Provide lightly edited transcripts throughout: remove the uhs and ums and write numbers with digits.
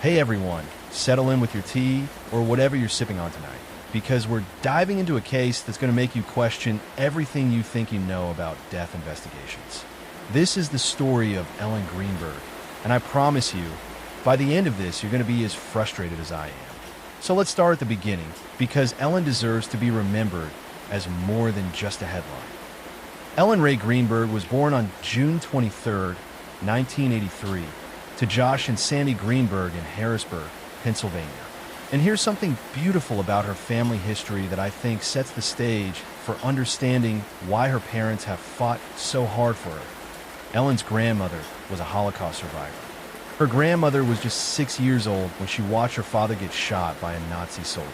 Hey everyone, settle in with your tea or whatever you're sipping on tonight, because we're diving into a case that's going to make you question everything you think you know about death investigations. This is the story of Ellen Greenberg, and I promise you, by the end of this, you're going to be as frustrated as I am. So let's start at the beginning, because Ellen deserves to be remembered as more than just a headline. Ellen Ray Greenberg was born on June 23, 1983, to Josh and Sandy Greenberg in Harrisburg, Pennsylvania. And here's something beautiful about her family history that I think sets the stage for understanding why her parents have fought so hard for her. Ellen's grandmother was a Holocaust survivor. Her grandmother was just 6 years old when she watched her father get shot by a Nazi soldier.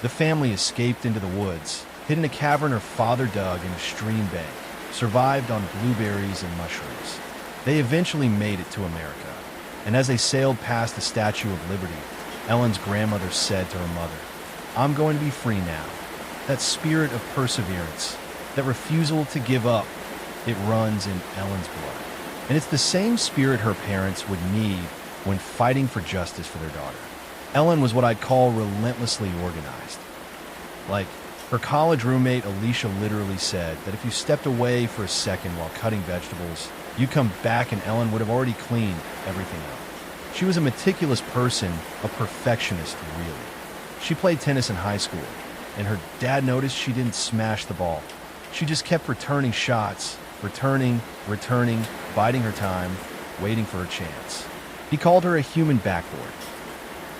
The family escaped into the woods, hid in a cavern her father dug in a stream bank, survived on blueberries and mushrooms. They eventually made it to America, and as they sailed past the Statue of Liberty, Ellen's grandmother said to her mother, "I'm going to be free now." That spirit of perseverance, that refusal to give up, it runs in Ellen's blood. And it's the same spirit her parents would need when fighting for justice for their daughter. Ellen was what I'd call relentlessly organized. Like, her college roommate Alicia literally said that if you stepped away for a second while cutting vegetables, you'd come back and Ellen would have already cleaned everything up. She was a meticulous person, a perfectionist, really. She played tennis in high school, and her dad noticed she didn't smash the ball. She just kept returning shots, returning, biding her time, waiting for her chance. He called her a human backboard.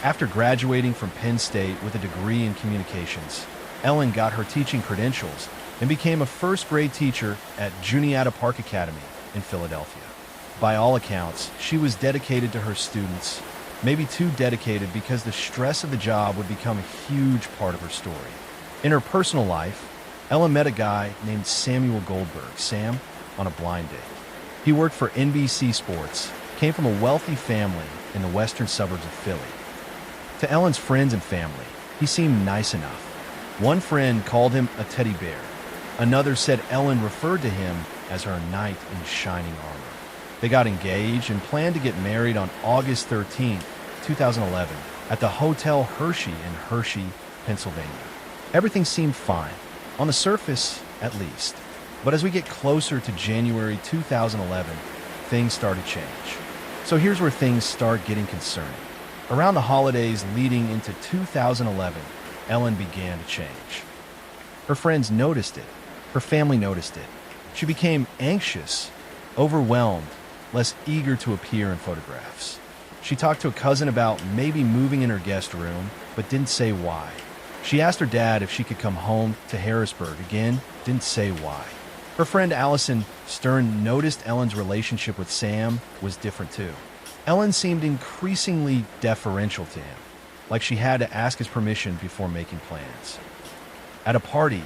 After graduating from Penn State with a degree in communications, Ellen got her teaching credentials and became a first-grade teacher at Juniata Park Academy in Philadelphia. By all accounts, she was dedicated to her students, maybe too dedicated because the stress of the job would become a huge part of her story. In her personal life, Ellen met a guy named Samuel Goldberg, Sam, on a blind date. He worked for NBC Sports, came from a wealthy family in the western suburbs of Philly. To Ellen's friends and family, he seemed nice enough. One friend called him a teddy bear. Another said Ellen referred to him as her knight in shining armor. They got engaged and planned to get married on August 13, 2011, at the Hotel Hershey in Hershey, Pennsylvania. Everything seemed fine, on the surface at least. But as we get closer to January 2011, things start to change. So here's where things start getting concerning. Around the holidays leading into 2011, Ellen began to change. Her friends noticed it. Her family noticed it. She became anxious, overwhelmed, less eager to appear in photographs. She talked to a cousin about maybe moving in her guest room, but didn't say why. She asked her dad if she could come home to Harrisburg again, didn't say why. Her friend Allison Stern noticed Ellen's relationship with Sam was different too. Ellen seemed increasingly deferential to him, like she had to ask his permission before making plans. At a party,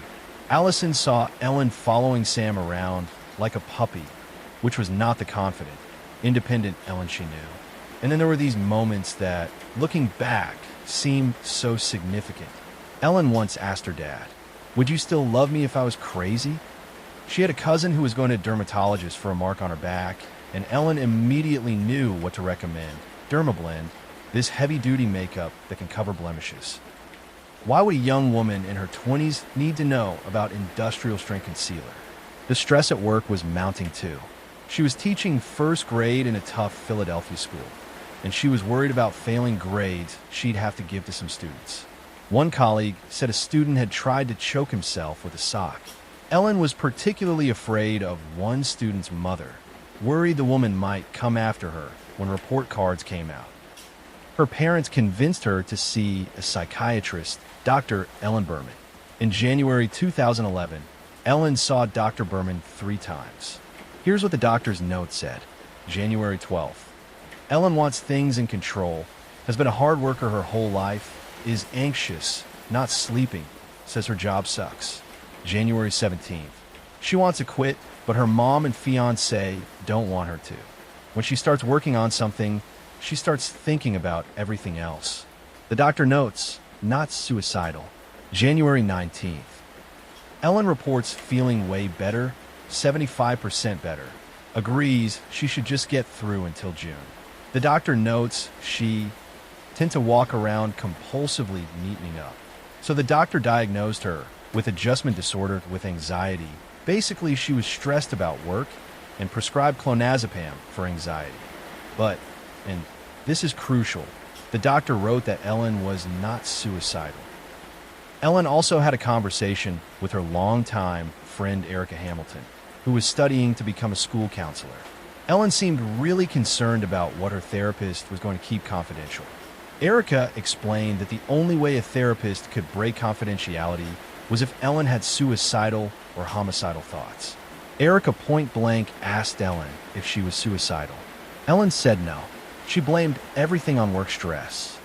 Allison saw Ellen following Sam around like a puppy, which was not the confident, independent Ellen she knew. And then there were these moments that, looking back, seemed so significant. Ellen once asked her dad, "Would you still love me if I was crazy?" She had a cousin who was going to a dermatologist for a mark on her back, and Ellen immediately knew what to recommend: Dermablend, this heavy-duty makeup that can cover blemishes. Why would a young woman in her 20s need to know about industrial-strength concealer? The stress at work was mounting too. She was teaching first grade in a tough Philadelphia school, and she was worried about failing grades she'd have to give to some students. One colleague said a student had tried to choke himself with a sock. Ellen was particularly afraid of one student's mother, worried the woman might come after her when report cards came out. Her parents convinced her to see a psychiatrist, Dr. Ellen Berman. In January 2011, Ellen saw Dr. Berman 3 times. Here's what the doctor's note said. January 12th. Ellen wants things in control, has been a hard worker her whole life, is anxious, not sleeping, says her job sucks. January 17th. She wants to quit, but her mom and fiancé don't want her to. When she starts working on something, she starts thinking about everything else. The doctor notes, not suicidal. January 19th. Ellen reports feeling way better, 75% better. Agrees she should just get through until June. The doctor notes she tend to walk around compulsively neatening up. So the doctor diagnosed her with adjustment disorder with anxiety. Basically, she was stressed about work and prescribed clonazepam for anxiety. But, and this is crucial, the doctor wrote that Ellen was not suicidal. Ellen also had a conversation with her longtime friend Erica Hamilton, who was studying to become a school counselor. Ellen seemed really concerned about what her therapist was going to keep confidential. Erica explained that the only way a therapist could break confidentiality was if Ellen had suicidal or homicidal thoughts. Erica point-blank asked Ellen if she was suicidal. Ellen said no. She blamed everything on work stress.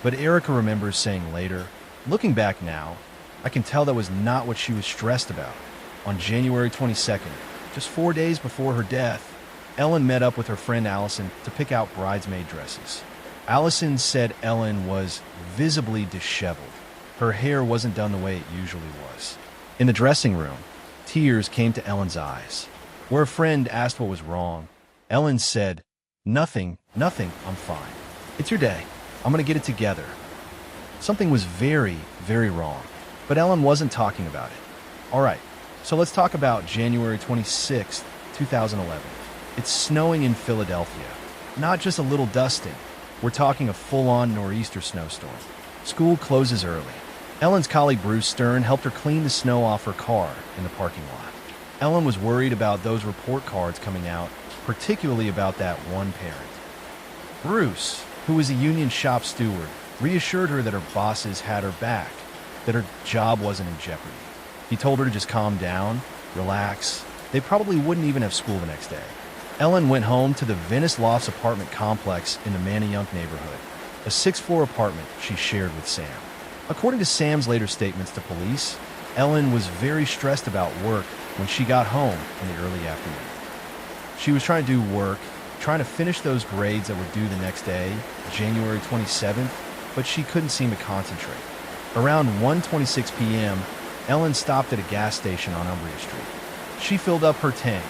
But Erica remembers saying later, "Looking back now, I can tell that was not what she was stressed about." On January 22nd, just 4 days before her death, Ellen met up with her friend Allison to pick out bridesmaid dresses. Allison said Ellen was visibly disheveled. Her hair wasn't done the way it usually was. In the dressing room, tears came to Ellen's eyes. Where a friend asked what was wrong, Ellen said, Nothing, I'm fine. It's your day. I'm going to get it together." Something was very, very wrong, but Ellen wasn't talking about it. All right, so let's talk about January 26th, 2011. It's snowing in Philadelphia. Not just a little dusting. We're talking a full-on nor'easter snowstorm. School closes early. Ellen's colleague Bruce Stern helped her clean the snow off her car in the parking lot. Ellen was worried about those report cards coming out, particularly about that one parent. Bruce, who was a union shop steward, reassured her that her bosses had her back, that her job wasn't in jeopardy. He told her to just calm down, relax. They probably wouldn't even have school the next day. Ellen went home to the Venice Lofts apartment complex in the Manayunk neighborhood, a 6th-floor apartment she shared with Sam. According to Sam's later statements to police, Ellen was very stressed about work when she got home in the early afternoon. She was trying to do work, trying to finish those grades that were due the next day, January 27th, but she couldn't seem to concentrate. Around 1:26 p.m., Ellen stopped at a gas station on Umbria Street. She filled up her tank,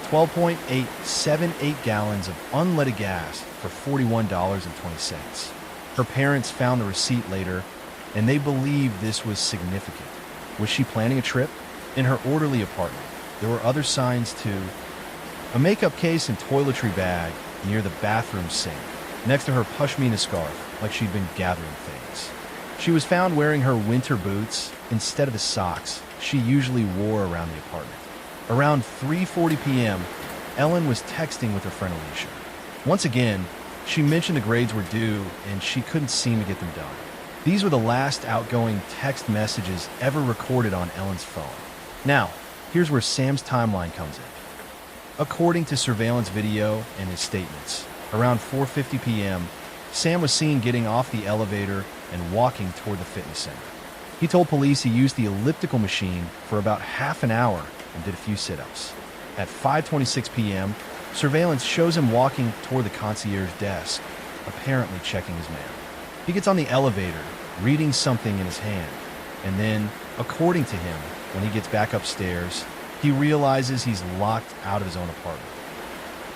12.878 gallons of unleaded gas for $41.20. Her parents found the receipt later, and they believed this was significant. Was she planning a trip? In her orderly apartment, there were other signs too. A makeup case and toiletry bag near the bathroom sink, next to her pashmina scarf, like she'd been gathering things. She was found wearing her winter boots instead of the socks she usually wore around the apartment. Around 3:40 p.m., Ellen was texting with her friend Alicia. Once again, she mentioned the grades were due and she couldn't seem to get them done. These were the last outgoing text messages ever recorded on Ellen's phone. Now, here's where Sam's timeline comes in. According to surveillance video and his statements, around 4:50 p.m., Sam was seen getting off the elevator and walking toward the fitness center. He told police he used the elliptical machine for about half an hour and did a few sit-ups. At 5:26 p.m., surveillance shows him walking toward the concierge desk, apparently checking his mail. He gets on the elevator, reading something in his hand, and then, according to him, when he gets back upstairs, he realizes he's locked out of his own apartment.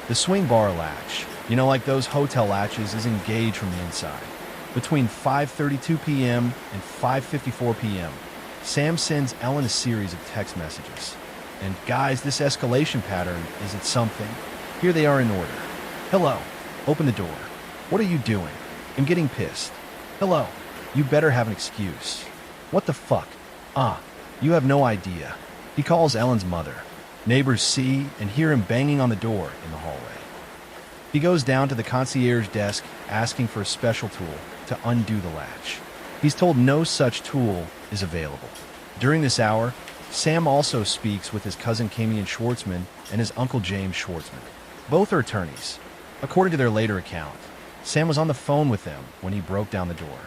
The swing bar latch, like those hotel latches, is engaged from the inside. Between 5:32 p.m. and 5:54 p.m., Sam sends Ellen a series of text messages. And guys, this escalation pattern isn't something. Here they are in order. Hello. Open the door. What are you doing? I'm getting pissed. Hello. You better have an excuse. What the fuck? You have no idea. He calls Ellen's mother. Neighbors see and hear him banging on the door in the hallway. He goes down to the concierge desk asking for a special tool to undo the latch. He's told no such tool is available. During this hour, Sam also speaks with his cousin Kamian Schwartzman and his uncle James Schwartzman. Both are attorneys. According to their later account, Sam was on the phone with them when he broke down the door.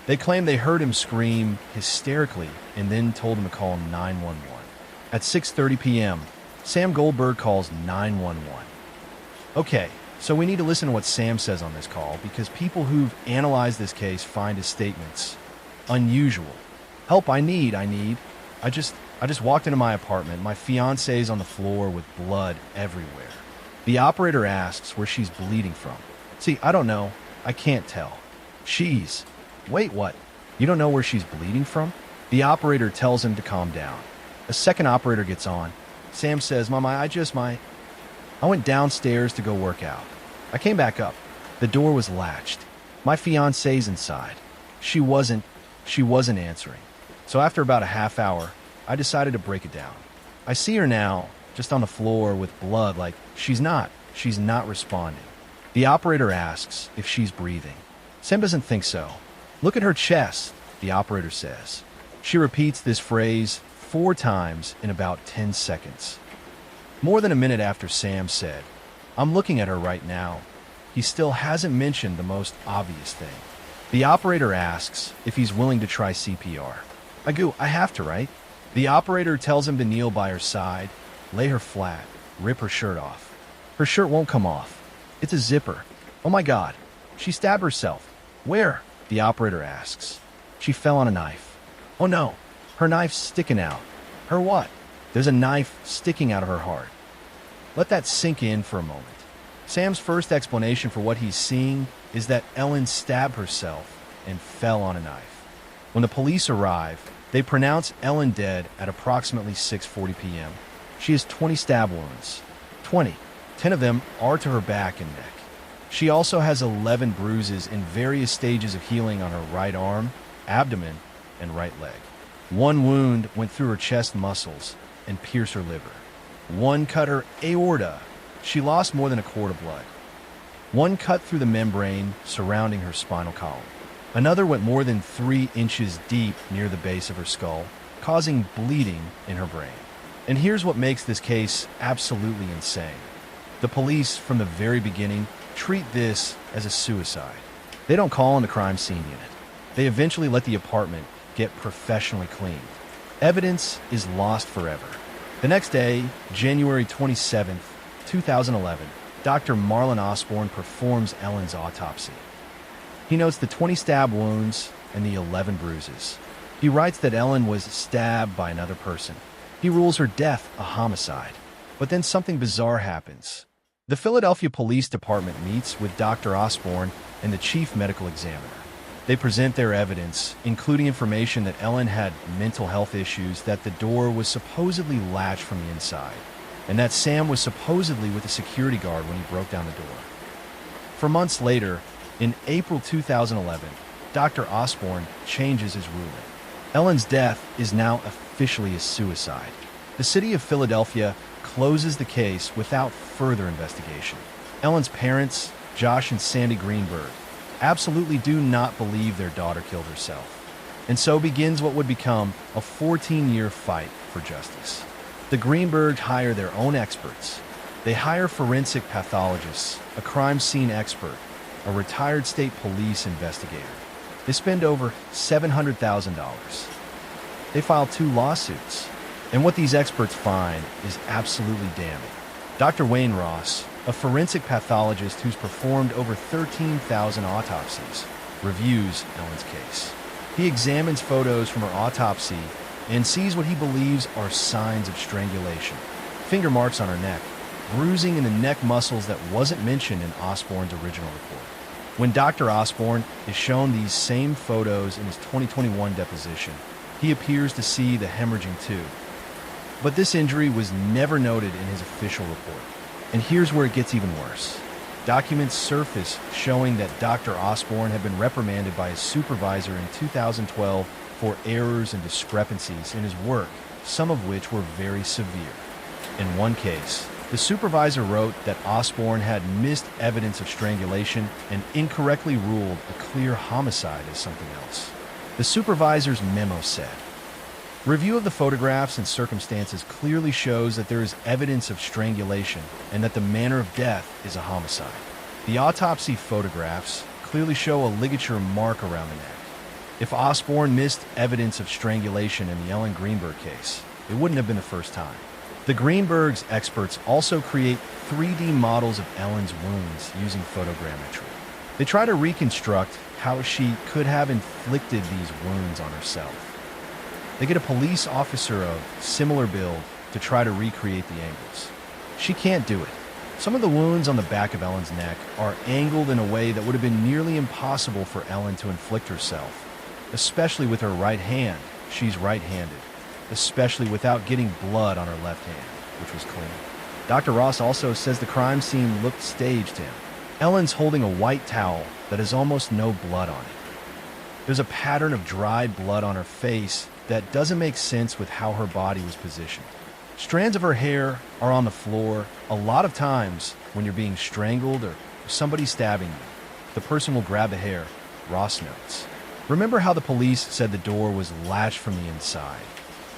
They claim they heard him scream hysterically and then told him to call 911. At 6:30 p.m., Sam Goldberg calls 911. Okay, so we need to listen to what Sam says on this call because people who've analyzed this case find his statements unusual. Help, I need. I just walked into my apartment. My fiancée is on the floor with blood everywhere. The operator asks where she's bleeding from. See, I don't know. I can't tell. She's... Wait, what? You don't know where she's bleeding from? The operator tells him to calm down. A second operator gets on. Sam says, Mama, I went downstairs to go work out. I came back up. The door was latched. My fiancé's inside. She wasn't answering. So after about a half hour, I decided to break it down. I see her now, just on the floor with blood, like she's not responding. The operator asks if she's breathing. Sam doesn't think so. Look at her chest, the operator says. She repeats this phrase 4 times in about 10 seconds. More than a minute after Sam said, I'm looking at her right now, he still hasn't mentioned the most obvious thing. The operator asks if he's willing to try CPR. I have to, right? The operator tells him to kneel by her side, lay her flat, rip her shirt off. Her shirt won't come off. It's a zipper. Oh my God. She stabbed herself. Where? The operator asks. She fell on a knife. Oh no. Her knife's sticking out. Her what? There's a knife sticking out of her heart. Let that sink in for a moment. Sam's first explanation for what he's seeing is that Ellen stabbed herself and fell on a knife. When the police arrive, they pronounce Ellen dead at approximately 6:40 p.m. She has 20 stab wounds. 20. 10 of them are to her back and neck. She also has 11 bruises in various stages of healing on her right arm, abdomen, and right leg. 1 wound went through her chest muscles and pierced her liver. 1 cut her aorta. She lost more than a quart of blood. 1 cut through the membrane surrounding her spinal column. Another went more than 3 inches deep near the base of her skull, causing bleeding in her brain. And here's what makes this case absolutely insane. The police, from the very beginning, treat this as a suicide. They don't call in the crime scene unit. They eventually let the apartment get professionally cleaned. Evidence is lost forever. The next day, January 27th, 2011, Dr. Marlon Osborne performs Ellen's autopsy. He notes the 20 stab wounds and the 11 bruises. He writes that Ellen was stabbed by another person. He rules her death a homicide. But then something bizarre happens. The Philadelphia Police Department meets with Dr. Osborne and the chief medical examiner. They present their evidence, including information that Ellen had mental health issues, that the door was supposedly latched from the inside, and that Sam was supposedly with a security guard when he broke down the door. For months later, in April 2011, Dr. Osborne changes his ruling. Ellen's death is now officially a suicide. The city of Philadelphia closes the case without further investigation. Ellen's parents, Josh and Sandy Greenberg, absolutely do not believe their daughter killed herself. And so begins what would become a 14-year fight for justice. The Greenbergs hire their own experts. They hire forensic pathologists, a crime scene expert, a retired state police investigator. They spend over $700,000. They file 2 lawsuits. And what these experts find is absolutely damning. Dr. Wayne Ross, a forensic pathologist who's performed over 13,000 autopsies, reviews Ellen's case. He examines photos from her autopsy and sees what he believes are signs of strangulation. Finger marks on her neck, bruising in the neck muscles that wasn't mentioned in Osborne's original report. When Dr. Osborne is shown these same photos in his 2021 deposition, he appears to see the hemorrhaging too. But this injury was never noted in his official report. And here's where it gets even worse. Documents surface showing that Dr. Osborne had been reprimanded by his supervisor in 2012 for errors and discrepancies in his work, some of which were very severe. In one case, the supervisor wrote that Osborne had missed evidence of strangulation and incorrectly ruled a clear homicide as something else. The supervisor's memo said, "Review of the photographs and circumstances clearly shows that there is evidence of strangulation and that the manner of death is a homicide. The autopsy photographs clearly show a ligature mark around the neck. If Osborne missed evidence of strangulation in the Ellen Greenberg case, it wouldn't have been the first time." The Greenberg's experts also create 3D models of Ellen's wounds using photogrammetry. They try to reconstruct how she could have inflicted these wounds on herself. They get a police officer of similar build to try to recreate the angles. She can't do it. Some of the wounds on the back of Ellen's neck are angled in a way that would have been nearly impossible for Ellen to inflict herself, especially with her right hand. She's right-handed, especially without getting blood on her left hand, which was clean. Dr. Ross also says the crime scene looked staged to him. Ellen's holding a white towel that has almost no blood on it. There's a pattern of dried blood on her face that doesn't make sense with how her body was positioned. Strands of her hair are on the floor. A lot of times, when you're being strangled or somebody's stabbing you, the person will grab the hair, Ross notes. Remember how the police said the door was latched from the inside,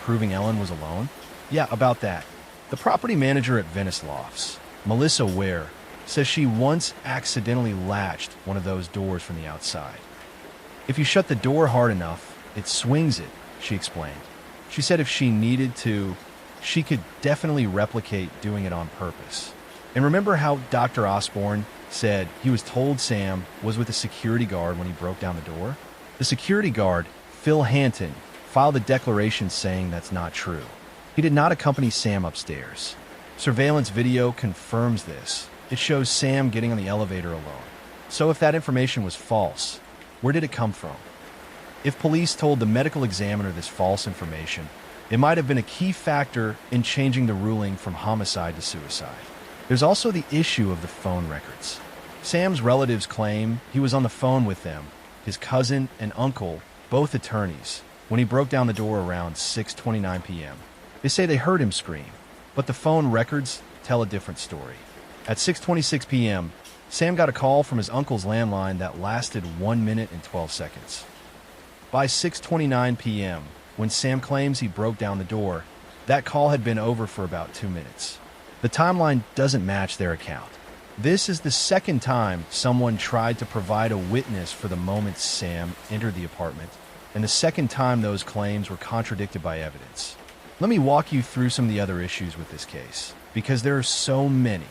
proving Ellen was alone? Yeah, about that. The property manager at Venice Lofts, Melissa Ware, says she once accidentally latched one of those doors from the outside. If you shut the door hard enough, it swings it, she explained. She said if she needed to, she could definitely replicate doing it on purpose. And remember how Dr. Osborne said he was told Sam was with a security guard when he broke down the door? The security guard, Phil Hanton, filed a declaration saying that's not true. He did not accompany Sam upstairs. Surveillance video confirms this. It shows Sam getting on the elevator alone. So if that information was false, where did it come from? If police told the medical examiner this false information, it might have been a key factor in changing the ruling from homicide to suicide. There's also the issue of the phone records. Sam's relatives claim he was on the phone with them, his cousin and uncle, both attorneys, when he broke down the door around 6:29 p.m. They say they heard him scream, but the phone records tell a different story. At 6:26 p.m., Sam got a call from his uncle's landline that lasted 1 minute and 12 seconds. By 6:29 p.m., when Sam claims he broke down the door, that call had been over for about 2 minutes. The timeline doesn't match their account. This is the second time someone tried to provide a witness for the moment Sam entered the apartment, and the second time those claims were contradicted by evidence. Let me walk you through some of the other issues with this case, because there are so many.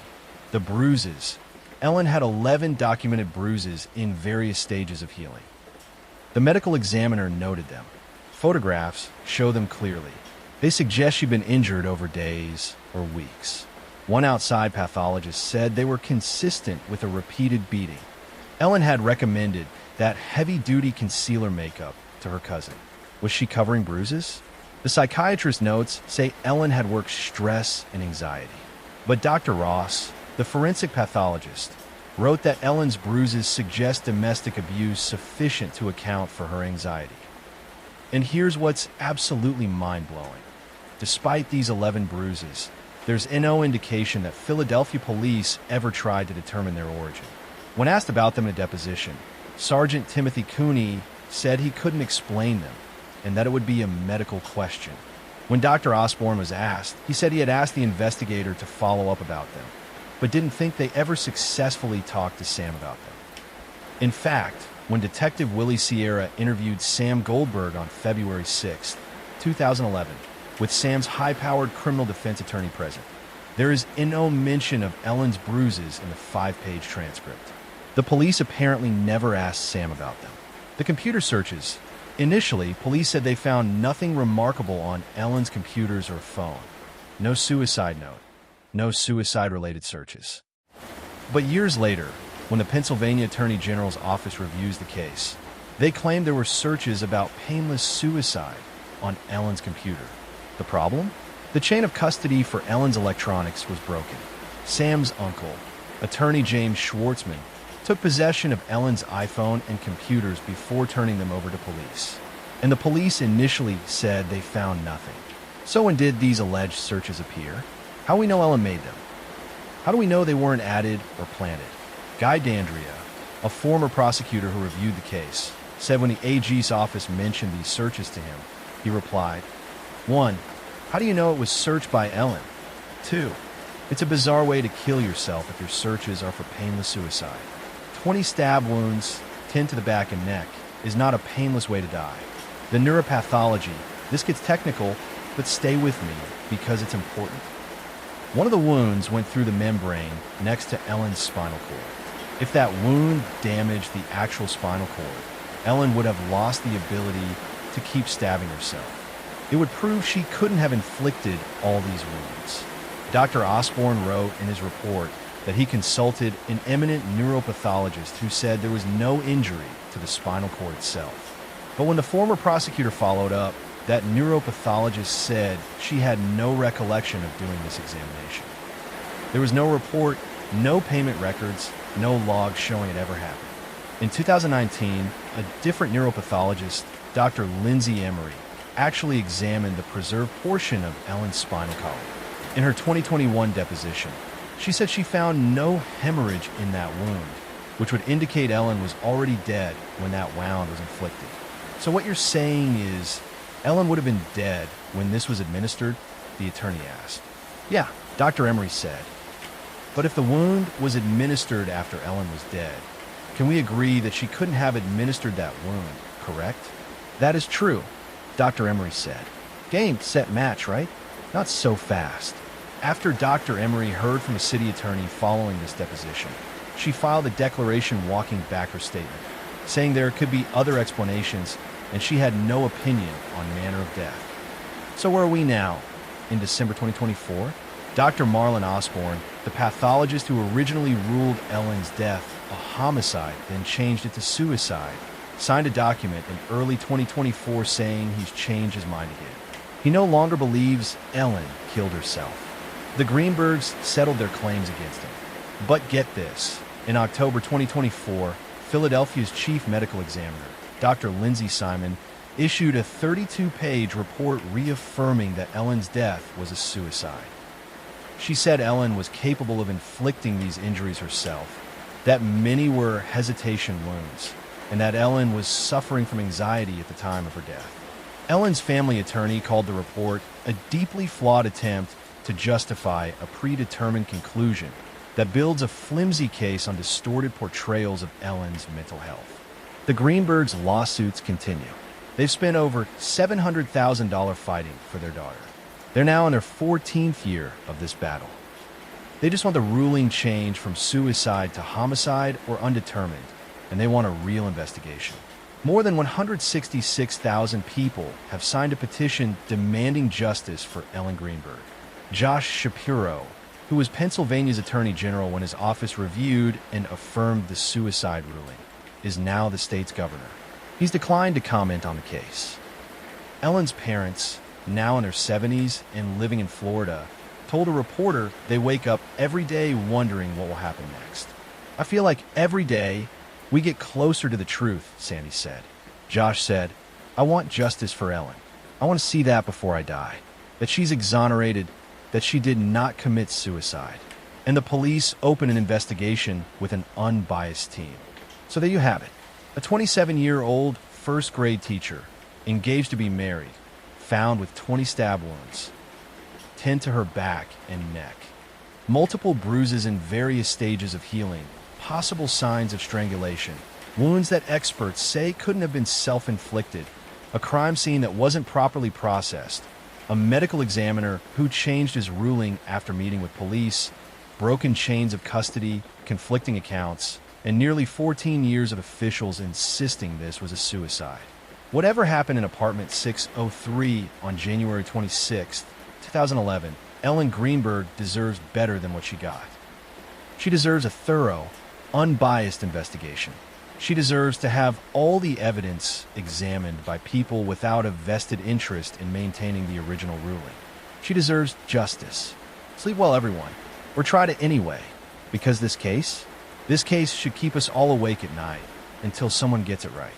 The bruises. Ellen had 11 documented bruises in various stages of healing. The medical examiner noted them. Photographs show them clearly. They suggest she'd been injured over days or weeks. One outside pathologist said they were consistent with a repeated beating. Ellen had recommended that heavy-duty concealer makeup to her cousin. Was she covering bruises? The psychiatrist notes say Ellen had worked stress and anxiety. But Dr. Ross, the forensic pathologist, wrote that Ellen's bruises suggest domestic abuse sufficient to account for her anxiety. And here's what's absolutely mind-blowing. Despite these 11 bruises, there's no indication that Philadelphia police ever tried to determine their origin. When asked about them in a deposition, Sergeant Timothy Cooney said he couldn't explain them and that it would be a medical question. When Dr. Osborne was asked, he said he had asked the investigator to follow up about them, but didn't think they ever successfully talked to Sam about them. In fact, when Detective Willie Sierra interviewed Sam Goldberg on February 6, 2011, with Sam's high-powered criminal defense attorney present, there is no mention of Ellen's bruises in the 5-page transcript. The police apparently never asked Sam about them. The computer searches. Initially, police said they found nothing remarkable on Ellen's computers or phone. No suicide note. No suicide-related searches. But years later, when the Pennsylvania Attorney General's office reviews the case, they claimed there were searches about painless suicide on Ellen's computer. The problem? The chain of custody for Ellen's electronics was broken. Sam's uncle, attorney James Schwartzman, took possession of Ellen's iPhone and computers before turning them over to police. And the police initially said they found nothing. So when did these alleged searches appear? How do we know Ellen made them? How do we know they weren't added or planted? Guy D'Andrea, a former prosecutor who reviewed the case, said when the AG's office mentioned these searches to him, he replied, 1. How do you know it was searched by Ellen? 2. It's a bizarre way to kill yourself if your searches are for painless suicide. 20 stab wounds, 10 to the back and neck, is not a painless way to die. The neuropathology, this gets technical, but stay with me because it's important. One of the wounds went through the membrane next to Ellen's spinal cord. If that wound damaged the actual spinal cord, Ellen would have lost the ability to keep stabbing herself. It would prove she couldn't have inflicted all these wounds. Dr. Osborne wrote in his report that he consulted an eminent neuropathologist who said there was no injury to the spinal cord itself. But when the former prosecutor followed up, that neuropathologist said she had no recollection of doing this examination. There was no report, no payment records, no log showing it ever happened. In 2019, a different neuropathologist, Dr. Lindsay Emery, actually examined the preserved portion of Ellen's spinal column. In her 2021 deposition, she said she found no hemorrhage in that wound, which would indicate Ellen was already dead when that wound was inflicted. So what you're saying is Ellen would have been dead when this was administered? The attorney asked. Yeah, Dr. Emery said. But if the wound was administered after Ellen was dead, can we agree that she couldn't have administered that wound, correct? That is true, Dr. Emery said. Game, set, match, right? Not so fast. After Dr. Emery heard from a city attorney following this deposition, she filed a declaration walking back her statement, saying there could be other explanations and she had no opinion on manner of death. So where are we now? In December 2024, Dr. Marlon Osborne, the pathologist who originally ruled Ellen's death a homicide, then changed it to suicide, signed a document in early 2024 saying he's changed his mind again. He no longer believes Ellen killed herself. The Greenbergs settled their claims against him. But get this, in October 2024, Philadelphia's chief medical examiner, Dr. Lindsay Simon, issued a 32-page report reaffirming that Ellen's death was a suicide. She said Ellen was capable of inflicting these injuries herself, that many were hesitation wounds, and that Ellen was suffering from anxiety at the time of her death. Ellen's family attorney called the report a deeply flawed attempt to justify a predetermined conclusion that builds a flimsy case on distorted portrayals of Ellen's mental health. The Greenbergs' lawsuits continue. They've spent over $700,000 fighting for their daughter. They're now in their 14th year of this battle. They just want the ruling changed from suicide to homicide or undetermined, and they want a real investigation. More than 166,000 people have signed a petition demanding justice for Ellen Greenberg. Josh Shapiro, who was Pennsylvania's Attorney General when his office reviewed and affirmed the suicide ruling, is now the state's governor. He's declined to comment on the case. Ellen's parents, now in their 70s and living in Florida, told a reporter they wake up every day wondering what will happen next. I feel like every day we get closer to the truth, Sandy said. Josh said, I want justice for Ellen. I want to see that before I die. That she's exonerated, that she did not commit suicide. And the police open an investigation with an unbiased team. So there you have it. A 27-year-old first-grade teacher, engaged to be married, found with 20 stab wounds, 10 to her back and neck, multiple bruises in various stages of healing, possible signs of strangulation, wounds that experts say couldn't have been self-inflicted, a crime scene that wasn't properly processed, a medical examiner who changed his ruling after meeting with police, broken chains of custody, conflicting accounts, and nearly 14 years of officials insisting this was a suicide. Whatever happened in apartment 603 on January 26, 2011, Ellen Greenberg deserves better than what she got. She deserves a thorough, unbiased investigation. She deserves to have all the evidence examined by people without a vested interest in maintaining the original ruling. She deserves justice. Sleep well, everyone, or try to anyway, because this case should keep us all awake at night until someone gets it right.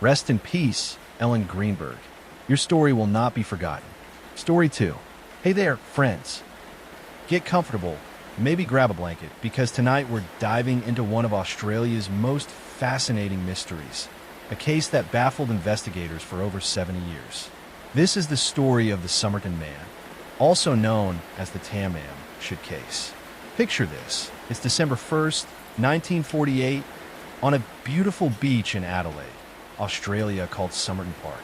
Rest in peace, Ellen Greenberg. Your story will not be forgotten. Story 2. Hey there, friends. Get comfortable, maybe grab a blanket, because tonight we're diving into one of Australia's most fascinating mysteries, a case that baffled investigators for over 70 years. This is the story of the Somerton Man, also known as the Tam Am Shit case. Picture this. It's December 1st, 1948, on a beautiful beach in Adelaide, Australia, called Somerton Park.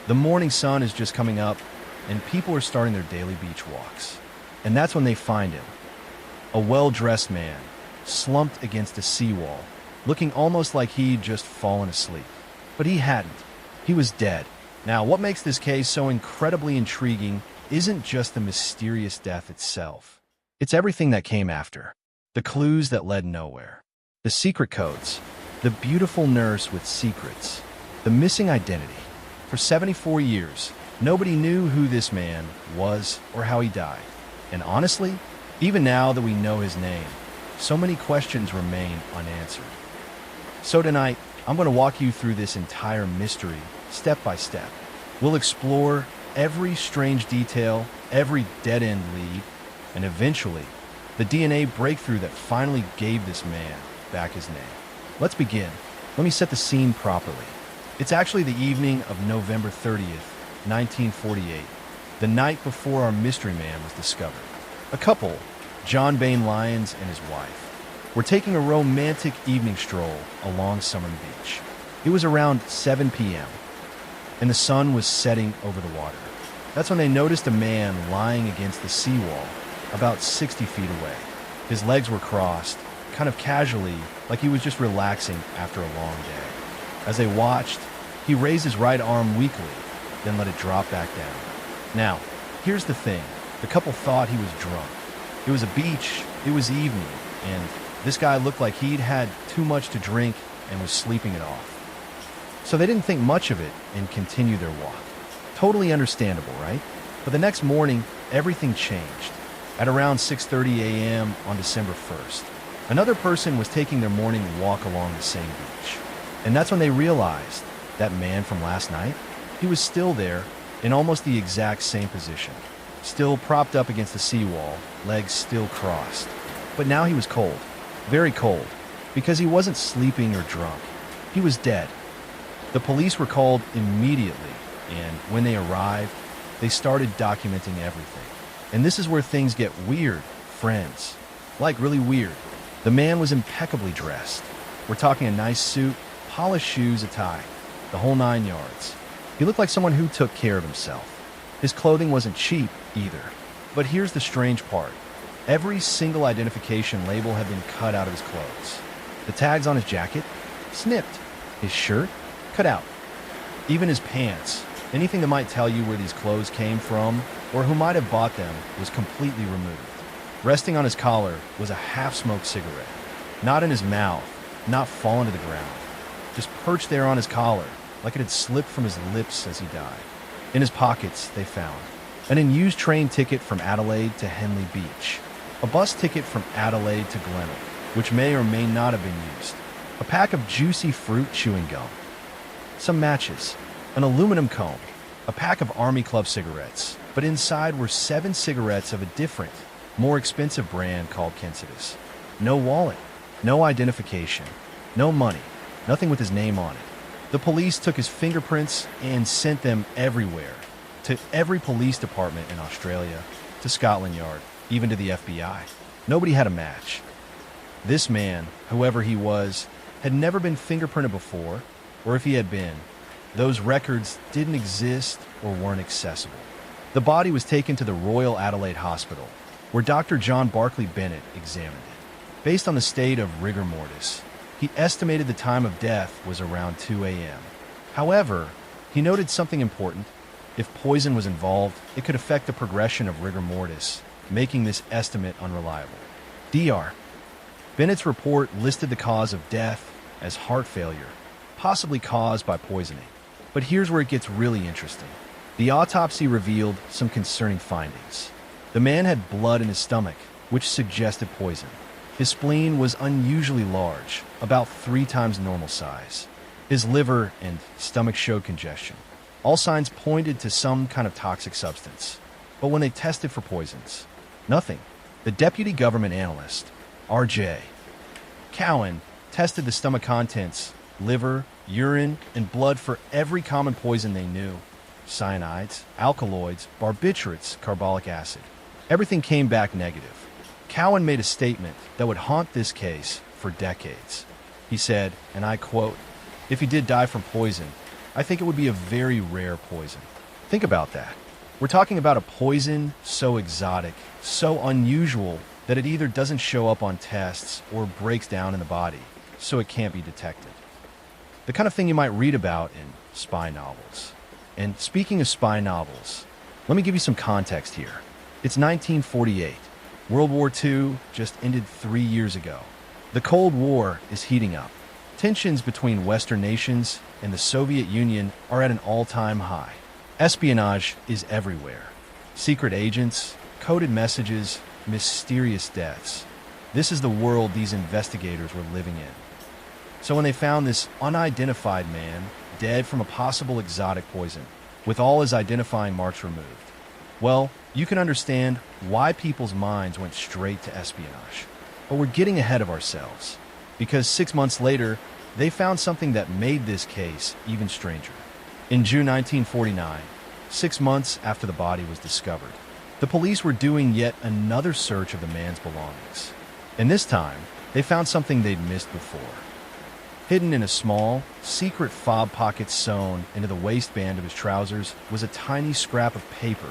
The morning sun is just coming up, and people are starting their daily beach walks. And that's when they find him. A well-dressed man, slumped against a seawall, looking almost like he'd just fallen asleep. But he hadn't. He was dead. Now, what makes this case so incredibly intriguing isn't just the mysterious death itself. It's everything that came after. The clues that led nowhere. The secret codes. The beautiful nurse with secrets. The missing identity. For 74 years, nobody knew who this man was or how he died. And honestly, even now that we know his name, so many questions remain unanswered. So tonight, I'm going to walk you through this entire mystery, step by step. We'll explore every strange detail, every dead-end lead, and eventually, the DNA breakthrough that finally gave this man back his name. Let's begin. Let me set the scene properly. It's actually the evening of November 30th, 1948, the night before our mystery man was discovered. A couple, John Bain Lyons and his wife, were taking a romantic evening stroll along Summern Beach. It was around 7 p.m., and the sun was setting over the water. That's when they noticed a man lying against the seawall about 60 feet away. His legs were crossed, kind of casually, like he was just relaxing after a long day. As they watched, he raised his right arm weakly, then let it drop back down. Now, here's the thing. The couple thought he was drunk. It was a beach, it was evening, and this guy looked like he'd had too much to drink and was sleeping it off. So they didn't think much of it and continued their walk. Totally understandable, right? But the next morning, everything changed. At around 6:30 a.m. on December 1st, another person was taking their morning walk along the same beach. And that's when they realized that man from last night, he was still there in almost the exact same position. Still propped up against the seawall, legs still crossed. But now he was cold, very cold, because he wasn't sleeping or drunk. He was dead. The police were called immediately, and when they arrived, they started documenting everything. And this is where things get weird, friends. Like really weird. The man was impeccably dressed. We're talking a nice suit, polished shoes, a tie, the whole 9 yards. He looked like someone who took care of himself. His clothing wasn't cheap either. But here's the strange part. Every single identification label had been cut out of his clothes. The tags on his jacket, snipped. His shirt, cut out. Even his pants, anything that might tell you where these clothes came from or who might have bought them, was completely removed. Resting on his collar was a half-smoked cigarette. Not in his mouth, not fallen to the ground. Just perched there on his collar, like it had slipped from his lips as he died. In his pockets, they found an unused train ticket from Adelaide to Henley Beach, a bus ticket from Adelaide to Glenelg, which may or may not have been used, a pack of juicy fruit chewing gum, some matches, an aluminum comb, a pack of Army Club cigarettes, but inside were 7 cigarettes of a different, more expensive brand called Kensitas. No wallet, no identification, no money, nothing with his name on it. The police took his fingerprints and sent them everywhere, to every police department in Australia, to Scotland Yard, even to the FBI. Nobody had a match. This man, whoever he was, had never been fingerprinted before, or if he had been, those records didn't exist or weren't accessible. The body was taken to the Royal Adelaide Hospital, where Dr. John Barclay Bennett examined it. Based on the state of rigor mortis, he estimated the time of death was around 2 a.m. However, he noted something important. If poison was involved, it could affect the progression of rigor mortis, making this estimate unreliable. Dr. Bennett's report listed the cause of death as heart failure, possibly caused by poisoning. But here's where it gets really interesting. The autopsy revealed some concerning findings. The man had blood in his stomach, which suggested poison. His spleen was unusually large, about 3 times normal size. His liver and stomach showed congestion. All signs pointed to some kind of toxic substance. But when they tested for poisons, nothing. The deputy government analyst, R.J. Cowan, tested the stomach contents, liver, urine, and blood for every common poison they knew. Cyanides, alkaloids, barbiturates, carbolic acid. Everything came back negative. Cowan made a statement that would haunt this case for decades. He said, and I quote, "If he did die from poison, I think it would be a very rare poison." Think about that. We're talking about a poison so exotic, so unusual, that it either doesn't show up on tests or breaks down in the body, so it can't be detected. The kind of thing you might read about in spy novels. And speaking of spy novels, let me give you some context here. It's 1948. World War II just ended 3 years ago. The Cold War is heating up. Tensions between Western nations and the Soviet Union are at an all-time high. Espionage is everywhere. Secret agents, coded messages, mysterious deaths. This is the world these investigators were living in. So when they found this unidentified man dead from a possible exotic poison, with all his identifying marks removed, well, you can understand why people's minds went straight to espionage. But we're getting ahead of ourselves, because 6 months later, they found something that made this case even stranger. In June 1949, 6 months after the body was discovered, the police were doing yet another search of the man's belongings. And this time, they found something they'd missed before. Hidden in a small, secret fob pocket sewn into the waistband of his trousers was a tiny scrap of paper,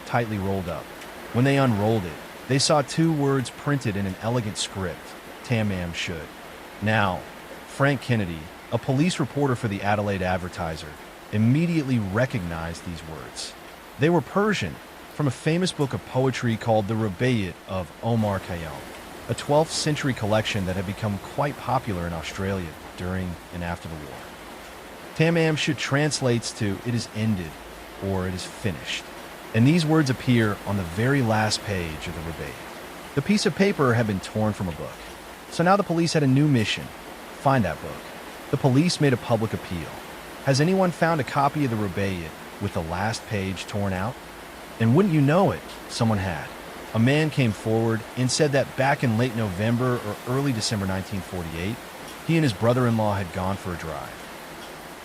tightly rolled up. When they unrolled it, they saw 2 words printed in an elegant script, Tam should. Now, Frank Kennedy, a police reporter for the Adelaide Advertiser, immediately recognized these words. They were Persian, from a famous book of poetry called The Rubaiyat of Omar Khayyam, a 12th century collection that had become quite popular in Australia during and after the war. Tam should translates to "it is ended" or "it is finished." And these words appear on the very last page of the Rubaiyat. The piece of paper had been torn from a book. So now the police had a new mission: find that book. The police made a public appeal. Has anyone found a copy of the Rubaiyat with the last page torn out? And wouldn't you know it, someone had. A man came forward and said that back in late November or early December 1948, he and his brother-in-law had gone for a drive.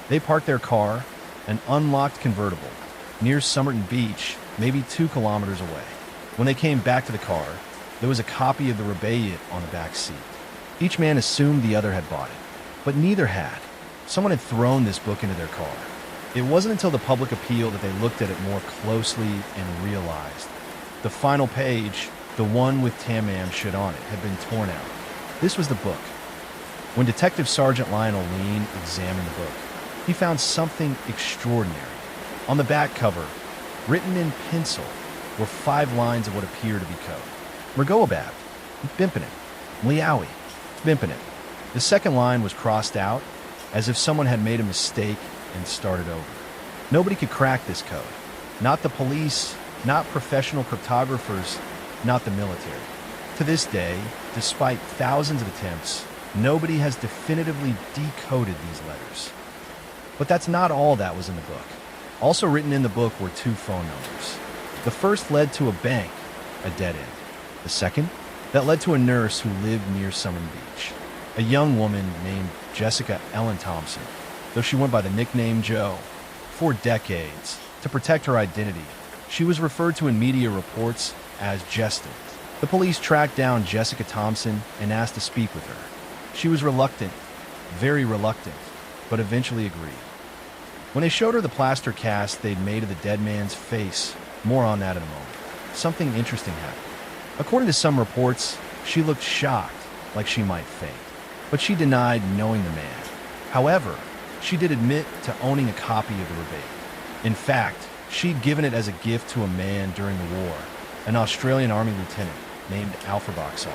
They parked their car, an unlocked convertible, near Somerton Beach, maybe 2 kilometers away. When they came back to the car, there was a copy of the Rubaiyat on the back seat. Each man assumed the other had bought it, but neither had. Someone had thrown this book into their car. It wasn't until the public appeal that they looked at it more closely and realized the final page, the one with Tam should on it, had been torn out. This was the book. When Detective Sergeant Lionel Lean examined the book, he found something extraordinary. On the back cover, written in pencil, were 5 lines of what appeared to be code. Mergoabab, Bimpenet, Mliawi, Bimpenet. The second line was crossed out, as if someone had made a mistake and started over. Nobody could crack this code. Not the police, not professional cryptographers, not the military. To this day, despite thousands of attempts, nobody has definitively decoded these letters. But that's not all that was in the book. Also written in the book were 2 phone numbers. The first led to a bank, a dead end. The second, that led to a nurse who lived near Somerton Beach. A young woman named Jessica Ellen Thompson, though she went by the nickname Joe. For decades, to protect her identity, she was referred to in media reports as Jestin. The police tracked down Jessica Thompson and asked to speak with her. She was reluctant, very reluctant, but eventually agreed. When they showed her the plaster cast they'd made of the dead man's face, more on that in a moment, something interesting happened. According to some reports, she looked shocked, like she might faint, but she denied knowing the man. However, she did admit to owning a copy of the Rubaiyat. In fact, she'd given it as a gift to a man during the war, an Australian Army lieutenant named Alfred Boxall.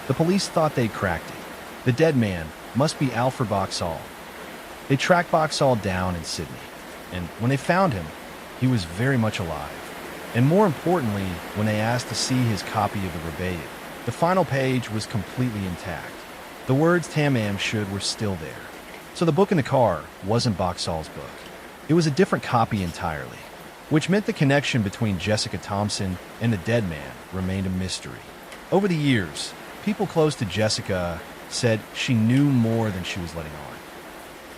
The police thought they'd cracked it. The dead man must be Alfred Boxall. They tracked Boxall down in Sydney, and when they found him, he was very much alive. And more importantly, when they asked to see his copy of the Rubaiyat, the final page was completely intact. The words Tam should were still there. So the book in the car wasn't Boxall's book. It was a different copy entirely, which meant the connection between Jessica Thompson and the dead man remained a mystery. Over the years, people close to Jessica said she knew more than she was letting on.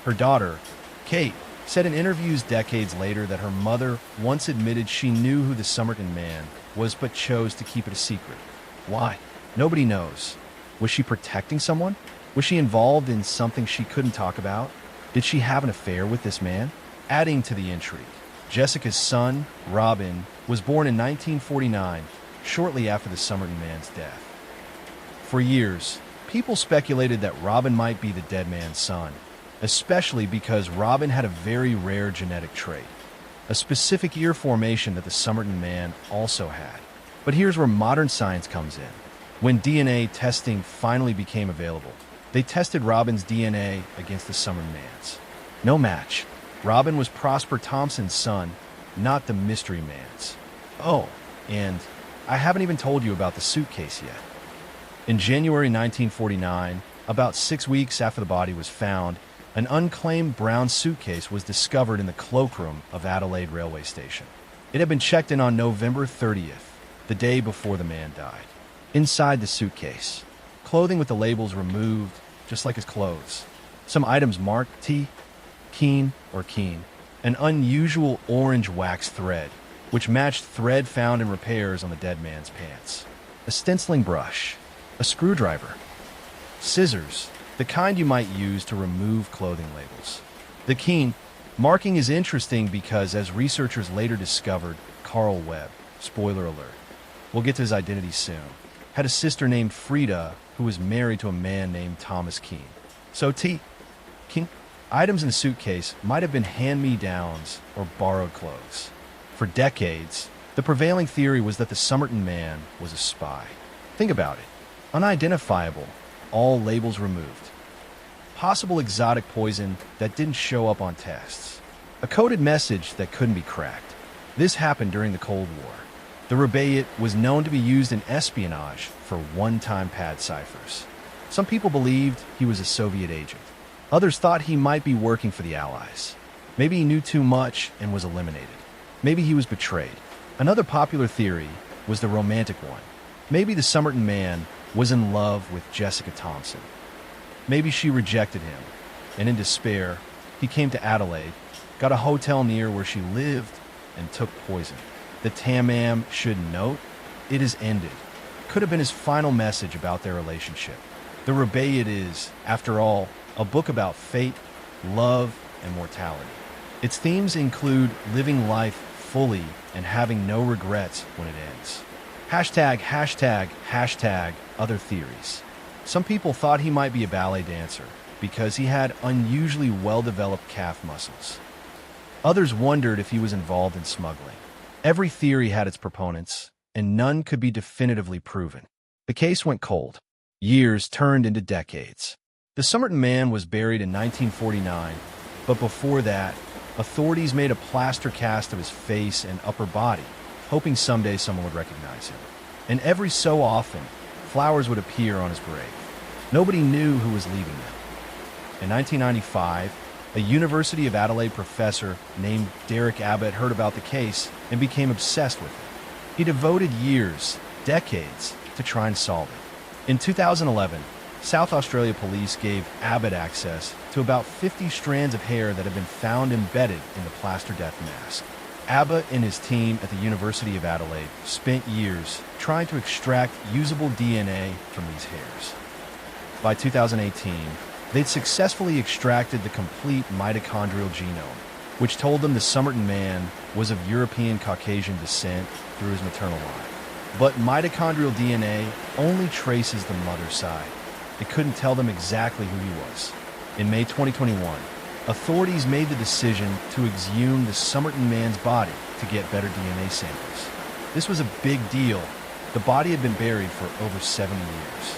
Her daughter, Kate, said in interviews decades later that her mother once admitted she knew who the Somerton man was but chose to keep it a secret. Why? Nobody knows. Was she protecting someone? Was she involved in something she couldn't talk about? Did she have an affair with this man? Adding to the intrigue, Jessica's son, Robin, was born in 1949, shortly after the Somerton man's death. For years, people speculated that Robin might be the dead man's son, especially because Robin had a very rare genetic trait, a specific ear formation that the Somerton man also had. But here's where modern science comes in. When DNA testing finally became available, they tested Robin's DNA against the Summerton man's. No match. Robin was Prosper Thompson's son, not the mystery man's. Oh, and I haven't even told you about the suitcase yet. In January 1949, about 6 weeks after the body was found, an unclaimed brown suitcase was discovered in the cloakroom of Adelaide Railway Station. It had been checked in on November 30th, the day before the man died. Inside the suitcase, clothing with the labels removed, just like his clothes. Some items marked T, Keen or Keen, an unusual orange wax thread, which matched thread found in repairs on the dead man's pants. A stenciling brush, a screwdriver, scissors, the kind you might use to remove clothing labels. The Keen marking is interesting because, as researchers later discovered, Carl Webb, spoiler alert, we'll get to his identity soon, had a sister named Frida who was married to a man named Thomas Keen. So Keen items in the suitcase might have been hand-me-downs or borrowed clothes. For decades, the prevailing theory was that the Summerton man was a spy. Think about it. Unidentifiable, all labels removed. Possible exotic poison that didn't show up on tests. A coded message that couldn't be cracked. This happened during the Cold War. The Rabayit was known to be used in espionage for one-time pad ciphers. Some people believed he was a Soviet agent. Others thought he might be working for the Allies. Maybe he knew too much and was eliminated. Maybe he was betrayed. Another popular theory was the romantic one. Maybe the Summerton man was in love with Jessica Thompson. Maybe she rejected him, and in despair, he came to Adelaide, got a hotel near where she lived, and took poison. The Tamam should note, it is ended. Could have been his final message about their relationship. The Rabayit is, after all, a book about fate, love, and mortality. Its themes include living life fully and having no regrets when it ends. #, other theories. Some people thought he might be a ballet dancer because he had unusually well-developed calf muscles. Others wondered if he was involved in smuggling. Every theory had its proponents, and none could be definitively proven. The case went cold. Years turned into decades. The Summerton man was buried in 1949, but before that, authorities made a plaster cast of his face and upper body, hoping someday someone would recognize him. And every so often, flowers would appear on his grave. Nobody knew who was leaving them. In 1995, a University of Adelaide professor named Derek Abbott heard about the case and became obsessed with it. He devoted years, decades, to try and solve it. In 2011, South Australia police gave Abbott access to about 50 strands of hair that had been found embedded in the plaster death mask. Abbott and his team at the University of Adelaide spent years trying to extract usable DNA from these hairs. By 2018, they'd successfully extracted the complete mitochondrial genome, which told them the Summerton man was of European Caucasian descent through his maternal line. But mitochondrial DNA only traces the mother's side. It couldn't tell them exactly who he was. In May 2021, authorities made the decision to exhume the Summerton man's body to get better DNA samples. This was a big deal. The body had been buried for over 70 years.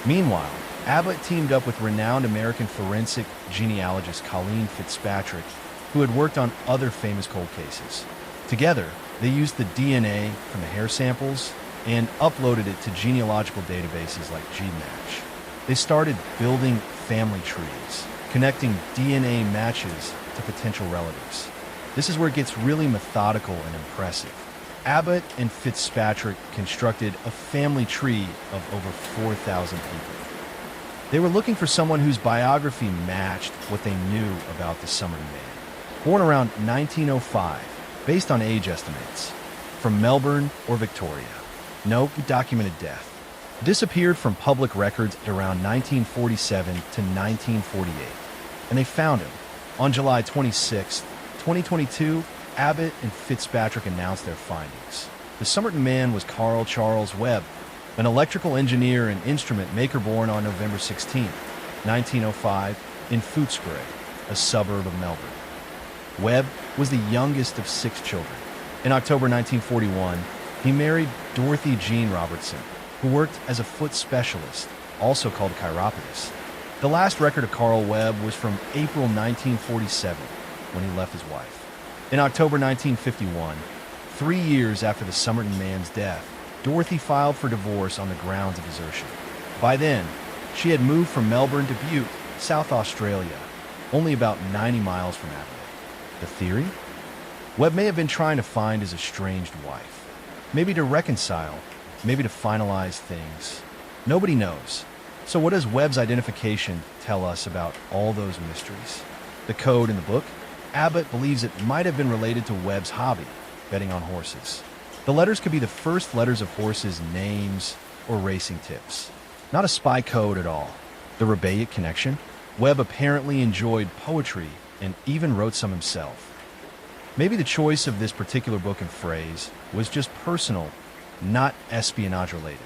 Meanwhile, Abbott teamed up with renowned American forensic genealogist Colleen Fitzpatrick, who had worked on other famous cold cases. Together, they used the DNA from the hair samples and uploaded it to genealogical databases like GMatch. They started building family trees, connecting DNA matches to potential relatives. This is where it gets really methodical and impressive. Abbott and Fitzpatrick constructed a family tree of over 4,000 people. They were looking for someone whose biography matched what they knew about the Summerton man. Born around 1905, based on age estimates, from Melbourne or Victoria. No documented death. Disappeared from public records at around 1947 to 1948. And they found him. On July 26, 2022, Abbott and Fitzpatrick announced their findings. The Summerton man was Carl Charles Webb, an electrical engineer and instrument maker born on November 16, 1905, in Footscray, a suburb of Melbourne. Webb was the youngest of 6 children. In October 1941, he married Dorothy Jean Robertson, who worked as a foot specialist, also called a chiropodist. The last record of Carl Webb was from April 1947, when he left his wife. In October 1951, 3 years after the Somerton man's death, Dorothy filed for divorce on the grounds of desertion. By then, she had moved from Melbourne to Butte, South Australia, only about 90 miles from Adelaide. The theory? Webb may have been trying to find his estranged wife. Maybe to reconcile, maybe to finalize things. Nobody knows. So what does Webb's identification tell us about all those mysteries? The code in the book? Abbott believes it might have been related to Webb's hobby, betting on horses. The letters could be the first letters of horses' names or racing tips. Not a spy code at all. The Rebellic connection? Webb apparently enjoyed poetry and even wrote some himself. Maybe the choice of this particular book and phrase was just personal, not espionage related.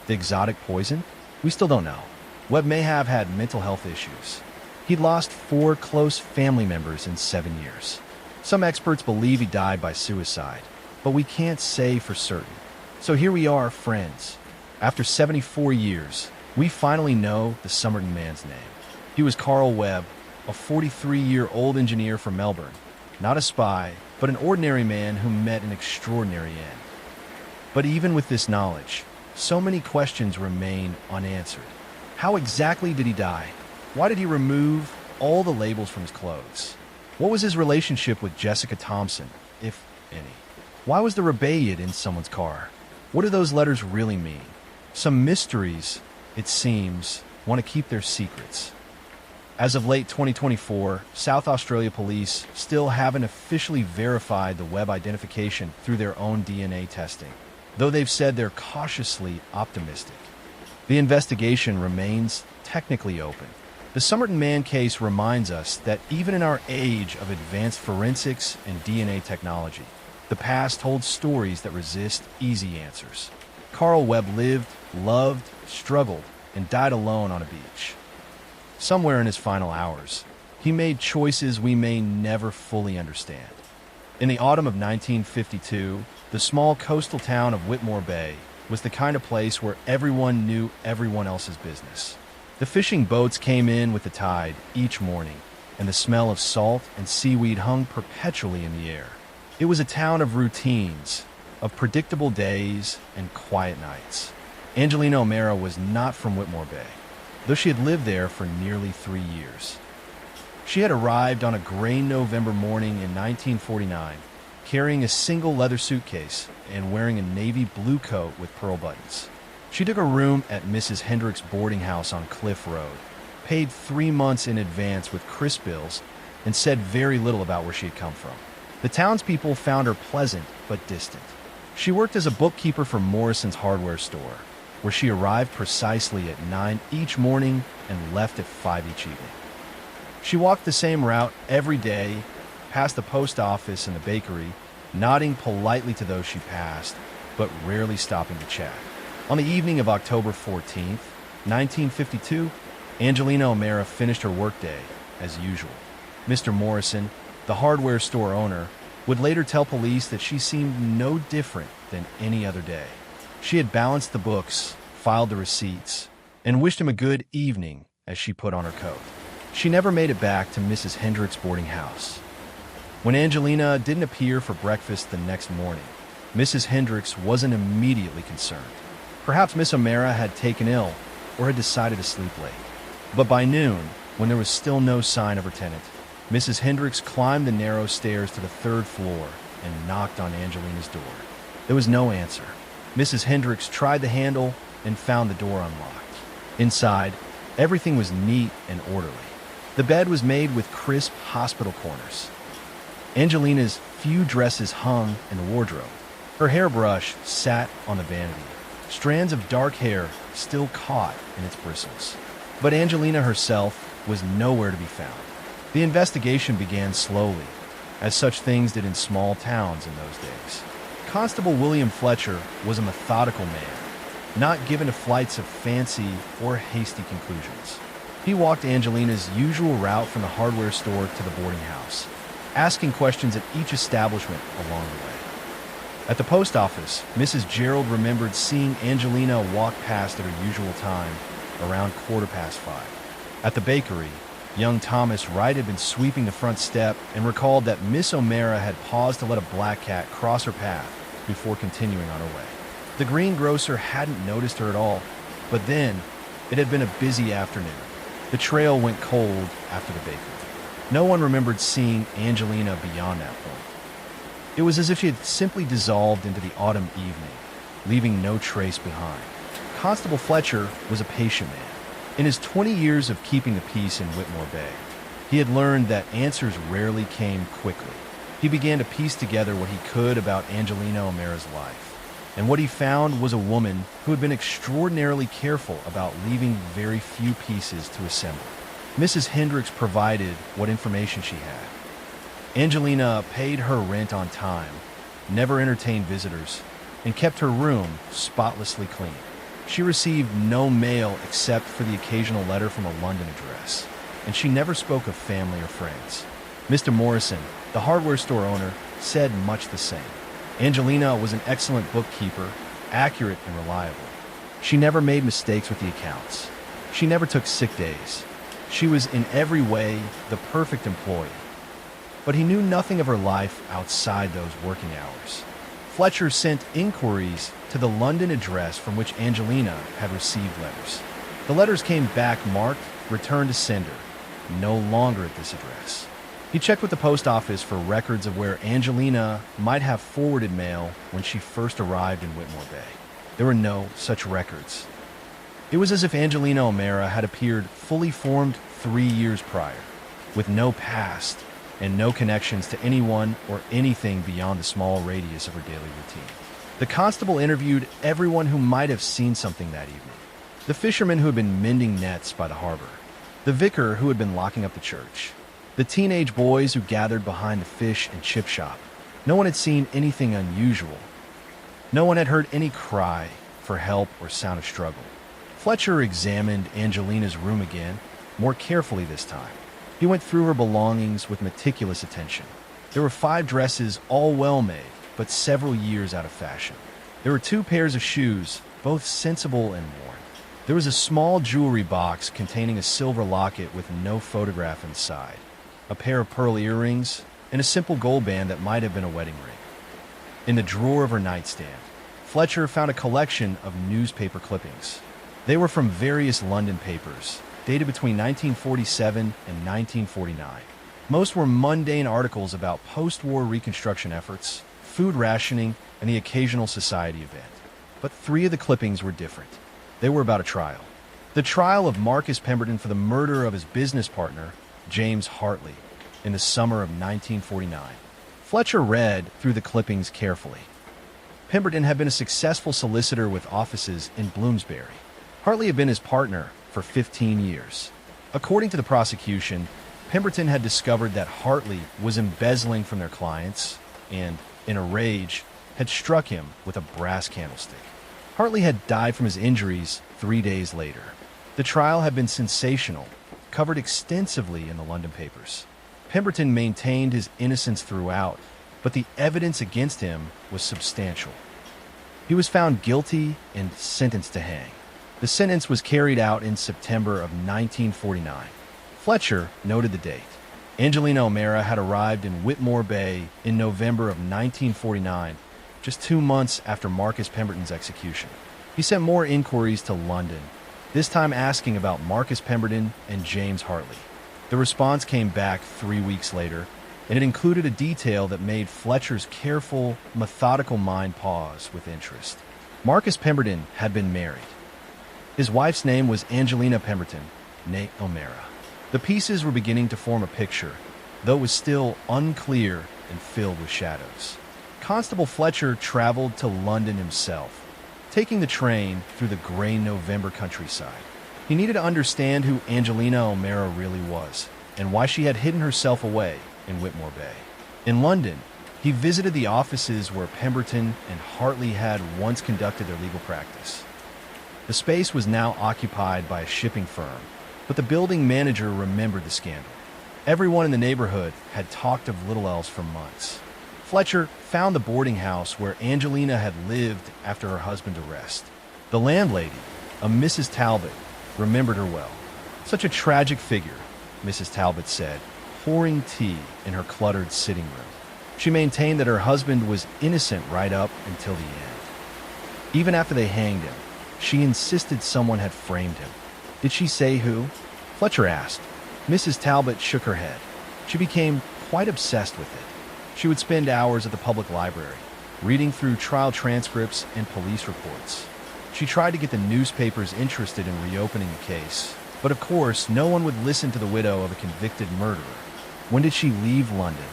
The exotic poison? We still don't know. Webb may have had mental health issues. He'd lost 4 close family members in 7 years. Some experts believe he died by suicide, but we can't say for certain. So here we are, friends. After 74 years, we finally know the Somerton man's name. He was Carl Webb, a 43-year-old engineer from Melbourne. Not a spy, but an ordinary man who met an extraordinary end. But even with this knowledge, so many questions remain unanswered. How exactly did he die? Why did he remove all the labels from his clothes? What was his relationship with Jessica Thompson, if any? Why was the Rebellion in someone's car? What do those letters really mean? Some mysteries, it seems, want to keep their secrets. As of late 2024, South Australia police still haven't officially verified the Webb identification through their own DNA testing, though they've said they're cautiously optimistic. The investigation remains technically open. The Somerton man case reminds us that even in our age of advanced forensics and DNA technology, the past holds stories that resist easy answers. Carl Webb lived, loved, struggled, and died alone on a beach. Somewhere in his final hours, he made choices we may never fully understand. In the autumn of 1952, the small coastal town of Whitmore Bay was the kind of place where everyone knew everyone else's business. The fishing boats came in with the tide each morning, and the smell of salt and seaweed hung perpetually in the air. It was a town of routines, of predictable days and quiet nights. Angelina O'Mara was not from Whitmore Bay, though she had lived there for nearly 3 years. She had arrived on a gray November morning in 1949, carrying a single leather suitcase and wearing a navy blue coat with pearl buttons. She took a room at Mrs. Hendricks' boarding house on Cliff Road, paid 3 months in advance with crisp bills, and said very little about where she had come from. The townspeople found her pleasant but distant. She worked as a bookkeeper for Morrison's hardware store, where she arrived precisely at 9 each morning and left at 5 each evening. She walked the same route every day, past the post office and the bakery, nodding politely to those she passed, but rarely stopping to chat. On the evening of October 14th, 1952, Angelina O'Mara finished her workday, as usual. Mr. Morrison, the hardware store owner, would later tell police that she seemed no different than any other day. She had balanced the books, filed the receipts, and wished him a good evening as she put on her coat. She never made it back to Mrs. Hendricks' boarding house. When Angelina didn't appear for breakfast the next morning, Mrs. Hendricks wasn't immediately concerned. Perhaps Miss O'Mara had taken ill or had decided to sleep late. But by noon, when there was still no sign of her tenant, Mrs. Hendricks climbed the narrow stairs to the 3rd floor and knocked on Angelina's door. There was no answer. Mrs. Hendricks tried the handle and found the door unlocked. Inside, everything was neat and orderly. The bed was made with crisp hospital corners. Angelina's few dresses hung in the wardrobe. Her hairbrush sat on the vanity, strands of dark hair still caught in its bristles. But Angelina herself was nowhere to be found. The investigation began slowly, as such things did in small towns in those days. Constable William Fletcher was a methodical man, not given to flights of fancy or hasty conclusions. He walked Angelina's usual route from the hardware store to the boarding house, asking questions at each establishment along the way. At the post office, Mrs. Gerald remembered seeing Angelina walk past at her usual time, around 5:15. At the bakery, young Thomas Wright had been sweeping the front step and recalled that Miss O'Mara had paused to let a black cat cross her path before continuing on her way. The greengrocer hadn't noticed her at all, but then it had been a busy afternoon. The trail went cold after the bakery. No one remembered seeing Angelina beyond that point. It was as if she had simply dissolved into the autumn evening, leaving no trace behind. Constable Fletcher was a patient man. In his 20 years of keeping the peace in Whitmore Bay, he had learned that answers rarely came quickly. He began to piece together what he could about Angelina O'Mara's life. And what he found was a woman who had been extraordinarily careful about leaving very few pieces to assemble. Mrs. Hendricks provided what information she had. Angelina paid her rent on time, never entertained visitors, and kept her room spotlessly clean. She received no mail except for the occasional letter from a London address, and she never spoke of family or friends. Mr. Morrison, the hardware store owner, said much the same. Angelina was an excellent bookkeeper, accurate and reliable. She never made mistakes with the accounts. She never took sick days. She was in every way the perfect employee. But he knew nothing of her life outside those working hours. Fletcher sent inquiries to the London address from which Angelina had received letters. The letters came back marked "Return to sender," no longer at this address. He checked with the post office for records of where Angelina might have forwarded mail when she first arrived in Whitmore Bay. There were no such records. It was as if Angelina O'Mara had appeared fully formed 3 years prior, with no past and no connections to anyone or anything beyond the small radius of her daily routine. The constable interviewed everyone who might have seen something that evening. The fishermen who had been mending nets by the harbor, the vicar who had been locking up the church, the teenage boys who gathered behind the fish and chip shop. No one had seen anything unusual. No one had heard any cry for help or sound of struggle. Fletcher examined Angelina's room again, more carefully this time. He went through her belongings with meticulous attention. There were 5 dresses, all well made, but several years out of fashion. There were 2 pairs of shoes, both sensible and worn. There was a small jewelry box containing a silver locket with no photograph inside, a pair of pearl earrings, and a simple gold band that might have been a wedding ring. In the drawer of her nightstand, Fletcher found a collection of newspaper clippings. They were from various London papers, dated between 1947 and 1949. Most were mundane articles about post-war reconstruction efforts, food rationing, and the occasional society event. But 3 of the clippings were different. They were about a trial. The trial of Marcus Pemberton for the murder of his business partner, James Hartley, in the summer of 1949. Fletcher read through the clippings carefully. Pemberton had been a successful solicitor with offices in Bloomsbury. Hartley had been his partner for 15 years. According to the prosecution, Pemberton had discovered that Hartley was embezzling from their clients and, in a rage, had struck him with a brass candlestick. Hartley had died from his injuries 3 days later. The trial had been sensational, covered extensively in the London papers. Pemberton maintained his innocence throughout, but the evidence against him was substantial. He was found guilty and sentenced to hang. The sentence was carried out in September of 1949. Fletcher noted the date. Angelina O'Mara had arrived in Whitmore Bay in November of 1949, just 2 months after Marcus Pemberton's execution. He sent more inquiries to London, this time asking about Marcus Pemberton and James Hartley. The response came back 3 weeks later, and it included a detail that made Fletcher's careful, methodical mind pause with interest. Marcus Pemberton had been married. His wife's name was Angelina Pemberton, née O'Mara. The pieces were beginning to form a picture, though it was still unclear and filled with shadows. Constable Fletcher traveled to London himself, taking the train through the gray November countryside. He needed to understand who Angelina O'Mara really was, and why she had hidden herself away in Whitmore Bay. In London, he visited the offices where Pemberton and Hartley had once conducted their legal practice. The space was now occupied by a shipping firm, but the building manager remembered the scandal. Everyone in the neighborhood had talked of little else for months. Fletcher found the boarding house where Angelina had lived after her husband's arrest. The landlady, a Mrs. Talbot, remembered her well. Such a tragic figure, Mrs. Talbot said, pouring tea in her cluttered sitting room. She maintained that her husband was innocent right up until the end. Even after they hanged him, she insisted someone had framed him. Did she say who? Fletcher asked. Mrs. Talbot shook her head. She became quite obsessed with it. She would spend hours at the public library, reading through trial transcripts and police reports. She tried to get the newspapers interested in reopening the case, but of course, no one would listen to the widow of a convicted murderer. When did she leave London?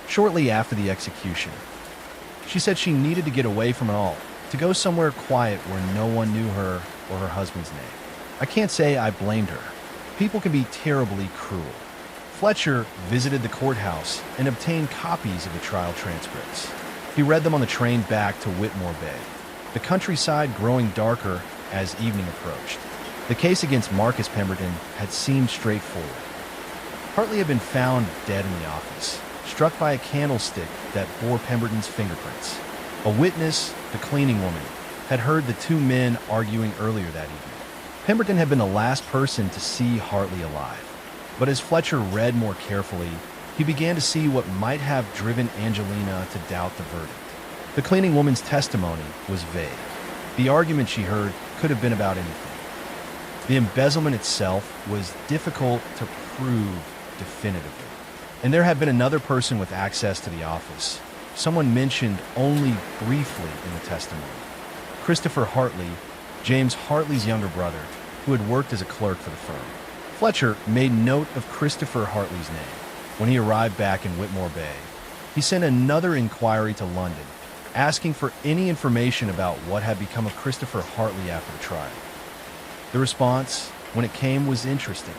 Shortly after the execution. She said she needed to get away from it all, to go somewhere quiet where no one knew her or her husband's name. I can't say I blamed her. People can be terribly cruel. Fletcher visited the courthouse and obtained copies of the trial transcripts. He read them on the train back to Whitmore Bay, the countryside growing darker as evening approached. The case against Marcus Pemberton had seemed straightforward. Hartley had been found dead in the office, struck by a candlestick that bore Pemberton's fingerprints. A witness, the cleaning woman, had heard the two men arguing earlier that evening. Pemberton had been the last person to see Hartley alive. But as Fletcher read more carefully, he began to see what might have driven Angelina to doubt the verdict. The cleaning woman's testimony was vague. The argument she heard could have been about anything. The embezzlement itself was difficult to prove definitively. And there had been another person with access to the office, someone mentioned only briefly in the testimony. Christopher Hartley, James Hartley's younger brother, who had worked as a clerk for the firm. Fletcher made note of Christopher Hartley's name. When he arrived back in Whitmore Bay, he sent another inquiry to London, asking for any information about what had become of Christopher Hartley after the trial. The response, when it came, was interesting.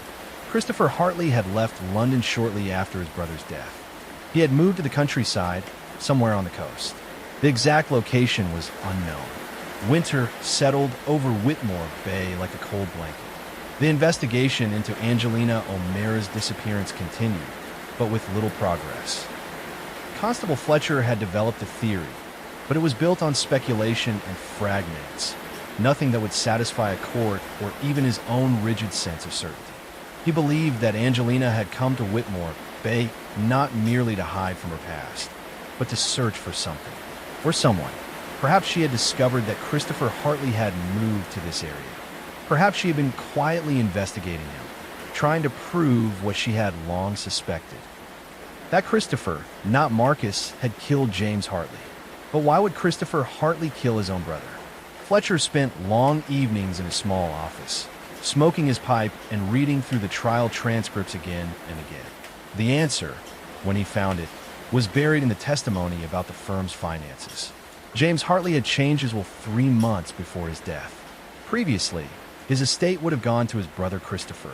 Christopher Hartley had left London shortly after his brother's death. He had moved to the countryside, somewhere on the coast. The exact location was unknown. Winter settled over Whitmore Bay like a cold blanket. The investigation into Angelina O'Mara's disappearance continued, but with little progress. Constable Fletcher had developed a theory, but it was built on speculation and fragments, nothing that would satisfy a court or even his own rigid sense of certainty. He believed that Angelina had come to Whitmore Bay not merely to hide from her past, but to search for something, or someone. Perhaps she had discovered that Christopher Hartley had moved to this area. Perhaps she had been quietly investigating him, trying to prove what she had long suspected. That Christopher, not Marcus, had killed James Hartley. But why would Christopher Hartley kill his own brother? Fletcher spent long evenings in a small office, smoking his pipe and reading through the trial transcripts again and again. The answer, when he found it, was buried in the testimony about the firm's finances. James Hartley had changed his will 3 months before his death. Previously, his estate would have gone to his brother Christopher.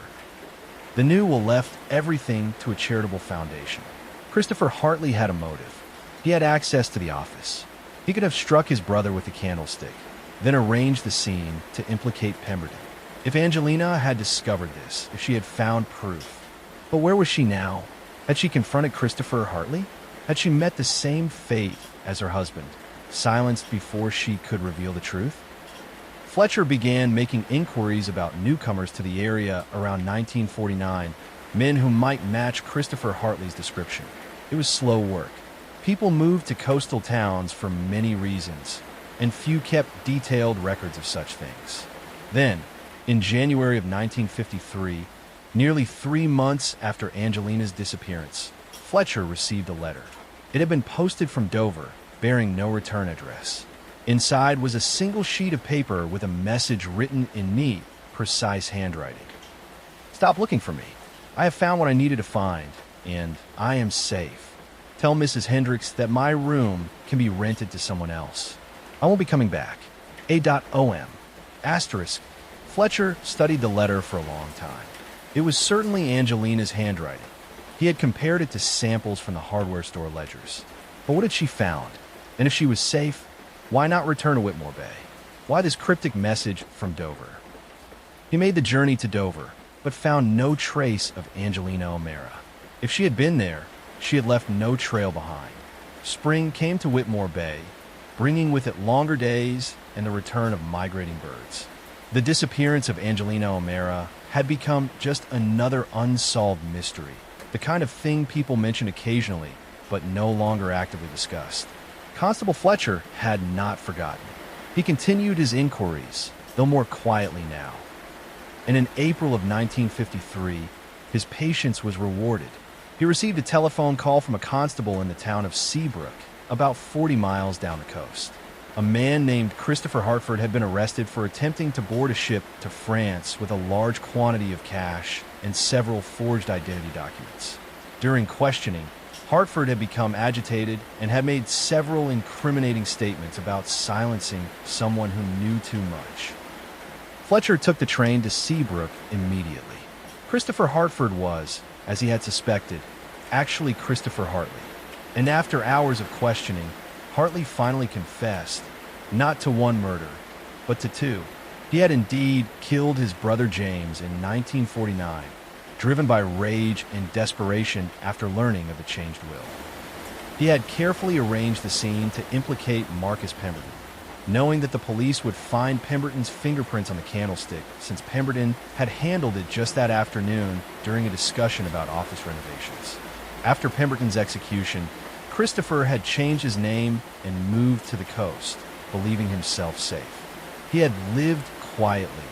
The new will left everything to a charitable foundation. Christopher Hartley had a motive. He had access to the office. He could have struck his brother with a candlestick, then arranged the scene to implicate Pemberton. If Angelina had discovered this, if she had found proof. But where was she now? Had she confronted Christopher Hartley? Had she met the same fate as her husband, silenced before she could reveal the truth? Fletcher began making inquiries about newcomers to the area around 1949, men who might match Christopher Hartley's description. It was slow work. People moved to coastal towns for many reasons, and few kept detailed records of such things. Then, in January of 1953, nearly 3 months after Angelina's disappearance, Fletcher received a letter. It had been posted from Dover, bearing no return address. Inside was a single sheet of paper with a message written in neat, precise handwriting. Stop looking for me. I have found what I needed to find, and I am safe. Tell Mrs. Hendricks that my room can be rented to someone else. I won't be coming back. A.O.M. Asterisk. Fletcher studied the letter for a long time. It was certainly Angelina's handwriting. He had compared it to samples from the hardware store ledgers. But what had she found? And if she was safe, why not return to Whitmore Bay? Why this cryptic message from Dover? He made the journey to Dover, but found no trace of Angelina O'Mara. If she had been there, she had left no trail behind. Spring came to Whitmore Bay, bringing with it longer days and the return of migrating birds. The disappearance of Angelina O'Mara had become just another unsolved mystery, the kind of thing people mention occasionally, but no longer actively discussed. Constable Fletcher had not forgotten. He continued his inquiries, though more quietly now. And in April of 1953, his patience was rewarded. He received a telephone call from a constable in the town of Seabrook, about 40 miles down the coast. A man named Christopher Hartford had been arrested for attempting to board a ship to France with a large quantity of cash and several forged identity documents. During questioning, Hartford had become agitated and had made several incriminating statements about silencing someone who knew too much. Fletcher took the train to Seabrook immediately. Christopher Hartford was, as he had suspected, actually Christopher Hartley. And after hours of questioning, Hartley finally confessed, not to one murder, but to two. He had indeed killed his brother James in 1949, driven by rage and desperation after learning of the changed will. He had carefully arranged the scene to implicate Marcus Pemberton, knowing that the police would find Pemberton's fingerprints on the candlestick since Pemberton had handled it just that afternoon during a discussion about office renovations. After Pemberton's execution, Christopher had changed his name and moved to the coast, believing himself safe. He had lived quietly,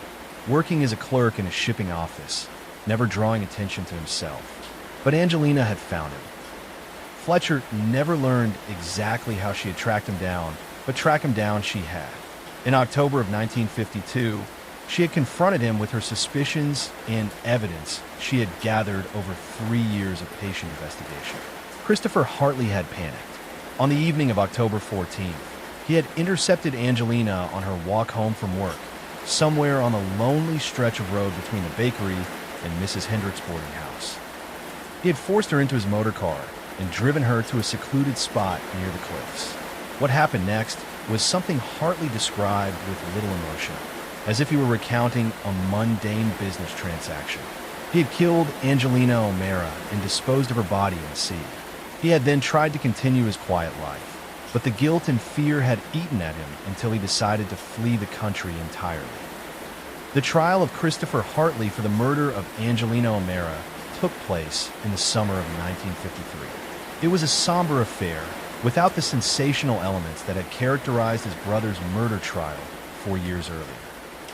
working as a clerk in a shipping office, never drawing attention to himself. But Angelina had found him. Fletcher never learned exactly how she had tracked him down, but track him down she had. In October of 1952, she had confronted him with her suspicions and evidence she had gathered over 3 years of patient investigation. Christopher Hartley had panicked. On the evening of October 14th, he had intercepted Angelina on her walk home from work, somewhere on the lonely stretch of road between the bakery and Mrs. Hendrick's boarding house. He had forced her into his motor car and driven her to a secluded spot near the cliffs. What happened next was something Hartley described with little emotion, as if he were recounting a mundane business transaction. He had killed Angelina O'Mara and disposed of her body in the sea. He had then tried to continue his quiet life, but the guilt and fear had eaten at him until he decided to flee the country entirely. The trial of Christopher Hartley for the murder of Angelina O'Mara took place in the summer of 1953. It was a somber affair, without the sensational elements that had characterized his brother's murder trial 4 years earlier.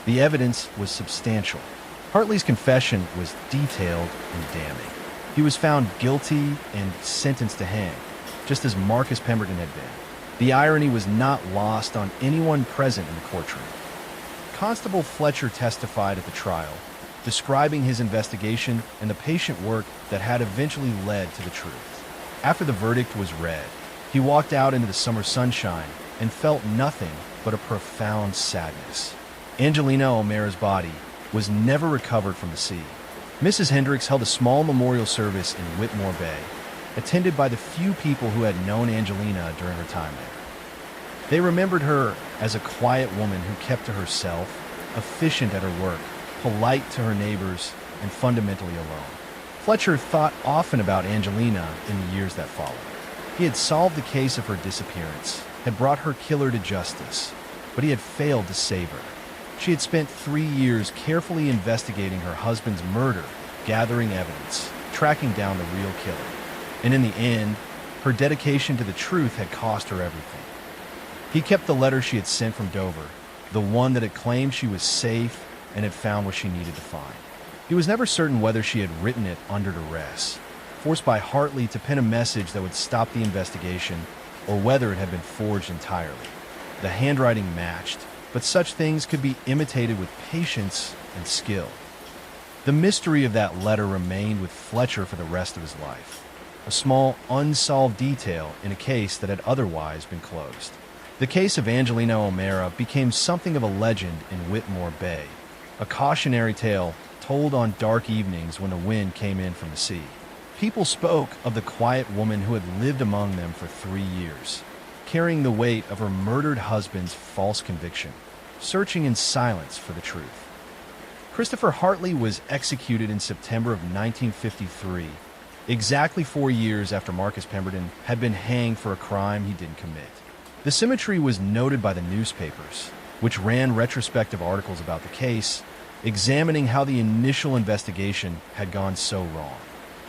The evidence was substantial. Hartley's confession was detailed and damning. He was found guilty and sentenced to hang, just as Marcus Pemberton had been. The irony was not lost on anyone present in the courtroom. Constable Fletcher testified at the trial, describing his investigation and the patient work that had eventually led to the truth. After the verdict was read, he walked out into the summer sunshine and felt nothing but a profound sadness. Angelina O'Mara's body was never recovered from the sea. Mrs. Hendricks held a small memorial service in Whitmore Bay, attended by the few people who had known Angelina during her time there. They remembered her as a quiet woman who kept to herself, efficient at her work, polite to her neighbors, and fundamentally alone. Fletcher thought often about Angelina in the years that followed. He had solved the case of her disappearance, had brought her killer to justice, but he had failed to save her. She had spent 3 years carefully investigating her husband's murder, gathering evidence, tracking down the real killer. And in the end, her dedication to the truth had cost her everything. He kept the letter she had sent from Dover, the one that had claimed she was safe and had found what she needed to find. He was never certain whether she had written it under duress, forced by Hartley to pen a message that would stop the investigation, or whether it had been forged entirely. The handwriting matched, but such things could be imitated with patience and skill. The mystery of that letter remained with Fletcher for the rest of his life, a small unsolved detail in a case that had otherwise been closed. The case of Angelina O'Mara became something of a legend in Whitmore Bay, a cautionary tale told on dark evenings when the wind came in from the sea. People spoke of the quiet woman who had lived among them for 3 years, carrying the weight of her murdered husband's false conviction, searching in silence for the truth. Christopher Hartley was executed in September of 1953 exactly 4 years after Marcus Pemberton had been hanged for a crime he didn't commit. The symmetry was noted by the newspapers, which ran retrospective articles about the case, examining how the initial investigation had gone so wrong.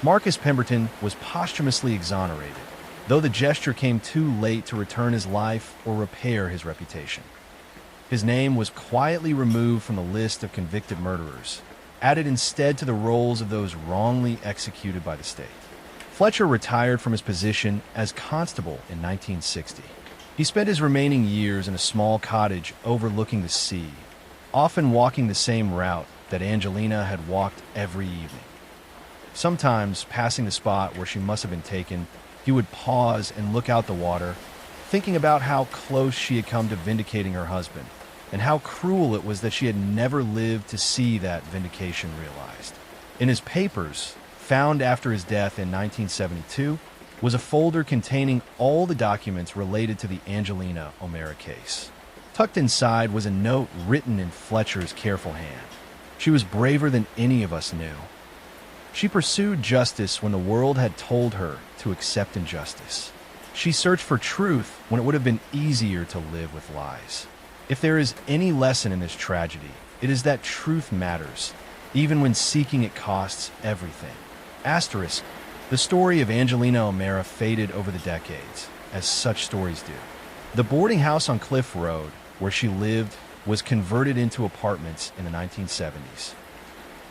Marcus Pemberton was posthumously exonerated, though the gesture came too late to return his life or repair his reputation. His name was quietly removed from the list of convicted murderers, added instead to the rolls of those wrongly executed by the state. Fletcher retired from his position as constable in 1960. He spent his remaining years in a small cottage overlooking the sea, often walking the same route that Angelina had walked every evening. Sometimes, passing the spot where she must have been taken, he would pause and look out the water, thinking about how close she had come to vindicating her husband, and how cruel it was that she had never lived to see that vindication realized. In his papers, found after his death in 1972, was a folder containing all the documents related to the Angelina O'Mara case. Tucked inside was a note written in Fletcher's careful hand. She was braver than any of us knew. She pursued justice when the world had told her to accept injustice. She searched for truth when it would have been easier to live with lies. If there is any lesson in this tragedy, it is that truth matters, even when seeking it costs everything. Asterisk, the story of Angelina O'Mara faded over the decades, as such stories do. The boarding house on Cliff Road, where she lived, was converted into apartments in the 1970s.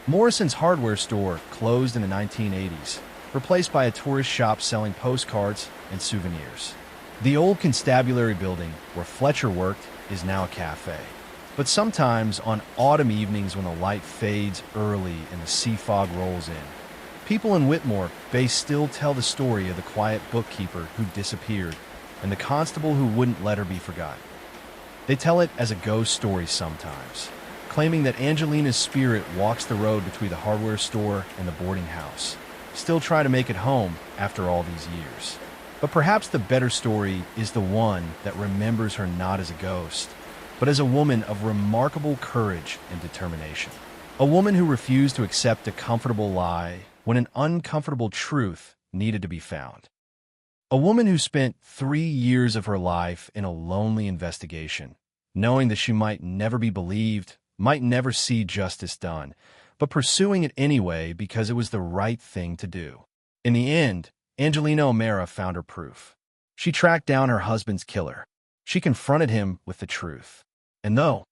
Morrison's hardware store closed in the 1980s, replaced by a tourist shop selling postcards and souvenirs. The old constabulary building where Fletcher worked is now a cafe. But sometimes, on autumn evenings when the light fades early and the sea fog rolls in, people in Whitmore Bay still tell the story of the quiet bookkeeper who disappeared and the constable who wouldn't let her be forgotten. They tell it as a ghost story sometimes, claiming that Angelina's spirit walks the road between the hardware store and the boarding house, still trying to make it home after all these years. But perhaps the better story is the one that remembers her not as a ghost, but as a woman of remarkable courage and determination. A woman who refused to accept a comfortable lie when an uncomfortable truth needed to be found. A woman who spent 3 years of her life in a lonely investigation, knowing that she might never be believed, might never see justice done, but pursuing it anyway because it was the right thing to do. In the end, Angelina O'Mara found her proof. She tracked down her husband's killer. She confronted him with the truth. And though